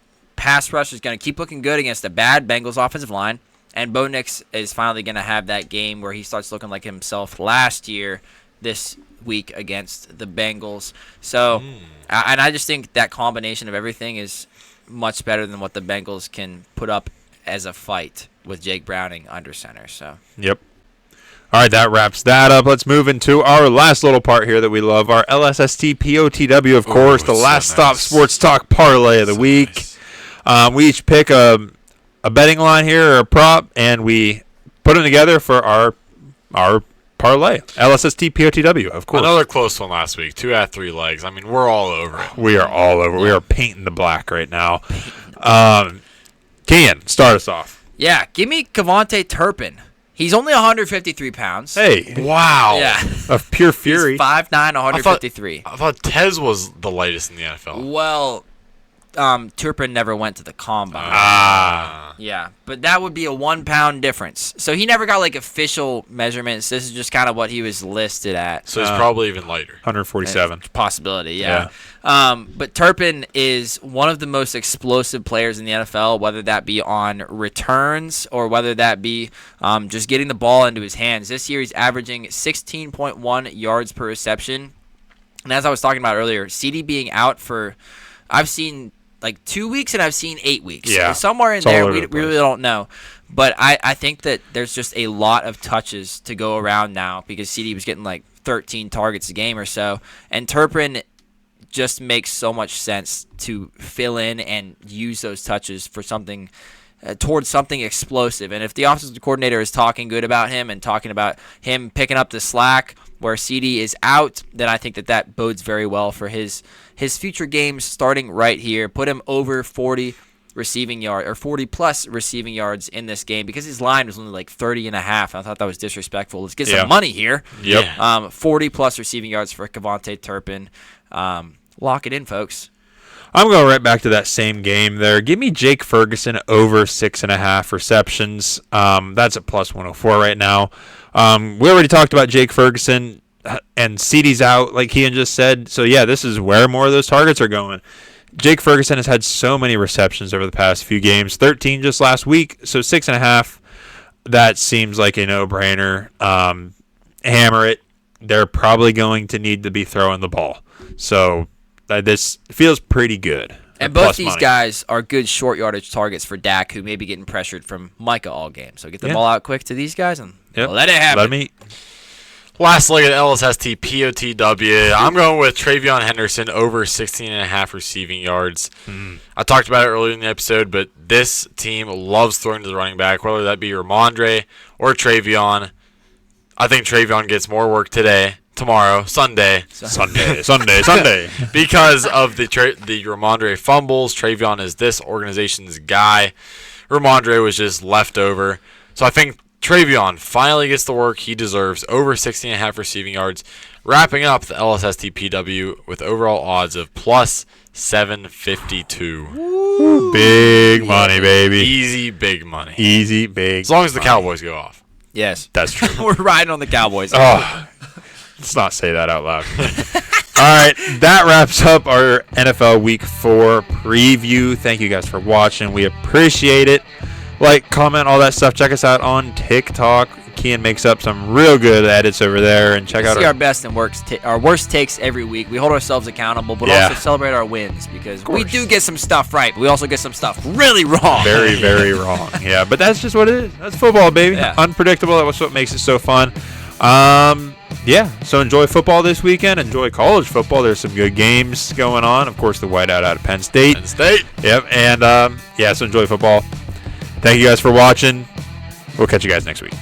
rush is going to keep looking good against a bad Bengals offensive line, and Bo Nix is finally going to have that game where he starts looking like himself last year this week against the Bengals. So, and I just think that combination of everything is much better than what the Bengals can put up as a fight with Jake Browning under center. So. Yep. All right, that wraps that up. Let's move into our last little part here that we love, our LSST POTW, of course, the last stop sports talk parlay of the week. Nice. We each pick a betting line here or a prop, and we put them together for our parlay. LSST POTW, of course. Another close one last week. 2 out of 3 legs. I mean, we're all over it. We are all over. We are painting the black right now. Kian, start us off. Yeah, give me Kevontae Turpin. He's only 153 pounds. Hey. Wow. Yeah. Of pure fury. He's 5'9", 153. I thought Tez was the lightest in the NFL. Well, Turpin never went to the combine. Ah. Yeah, but that would be a 1 pound difference. So he never got like official measurements. This is just kind of what he was listed at. So he's probably even lighter. 147. Possibility, yeah. But Turpin is one of the most explosive players in the NFL, whether that be on returns or whether that be just getting the ball into his hands. This year he's averaging 16.1 yards per reception. And as I was talking about earlier, CD being out for, I've seen like 2 weeks and I've seen 8 weeks. Yeah. So somewhere in It's all there, over we the place. really don't know. But I think that there's just a lot of touches to go around now because CD was getting like 13 targets a game or so. And Turpin just makes so much sense to fill in and use those touches for something towards something explosive. And if the offensive coordinator is talking good about him and talking about him picking up the slack where CD is out, then I think that bodes very well for his future games starting right here. Put him over 40 receiving yard or 40 plus receiving yards in this game because his line was only like 30 and a half. I thought that was disrespectful. Let's get some money here. Yep. 40 plus receiving yards for Kevontae Turpin. Lock it in, folks. I'm going right back to that same game there. Give me Jake Ferguson over 6.5 receptions. That's at plus 104 right now. We already talked about Jake Ferguson, and CeeDee's out, like Kian just said. So, yeah, this is where more of those targets are going. Jake Ferguson has had so many receptions over the past few games, 13 just last week. So 6.5, that seems like a no-brainer. Hammer it. They're probably going to need to be throwing the ball. So this feels pretty good. And both Plus these money. guys are good short yardage targets for Dak, who may be getting pressured from Micah all game. So get the ball out quick to these guys and let it happen. Let me. Last leg of the LSST POTW. I'm going with Travion Henderson over 16.5 receiving yards. I talked about it earlier in the episode, but this team loves throwing to the running back, whether that be Ramondre or Travion. I think Travion gets more work tomorrow, Sunday. Sunday. Because of the Ramondre fumbles. Travion is this organization's guy. Ramondre was just left over. So I think Travion finally gets the work he deserves, over 16.5 receiving yards, wrapping up the LSSTPW with overall odds of plus 752. Woo. Big money, baby. Easy big money. Easy big. As long as the Cowboys go off. Yes. That's true. We're riding on the Cowboys. Oh, let's not say that out loud. All right, that wraps up our NFL Week 4 preview. Thank you guys for watching. We appreciate it. Like, comment, all that stuff. Check us out on TikTok. Kian makes up some real good edits over there. And check out our best and our worst takes every week. We hold ourselves accountable, but also celebrate our wins because we do get some stuff right, but we also get some stuff really wrong. Very, very wrong. Yeah, but that's just what it is. That's football, baby. Yeah. Unpredictable. That's what makes it so fun. So enjoy football this weekend. Enjoy college football. There's some good games going on. Of course, the whiteout out of Penn State. Yep, and so enjoy football. Thank you guys for watching. We'll catch you guys next week.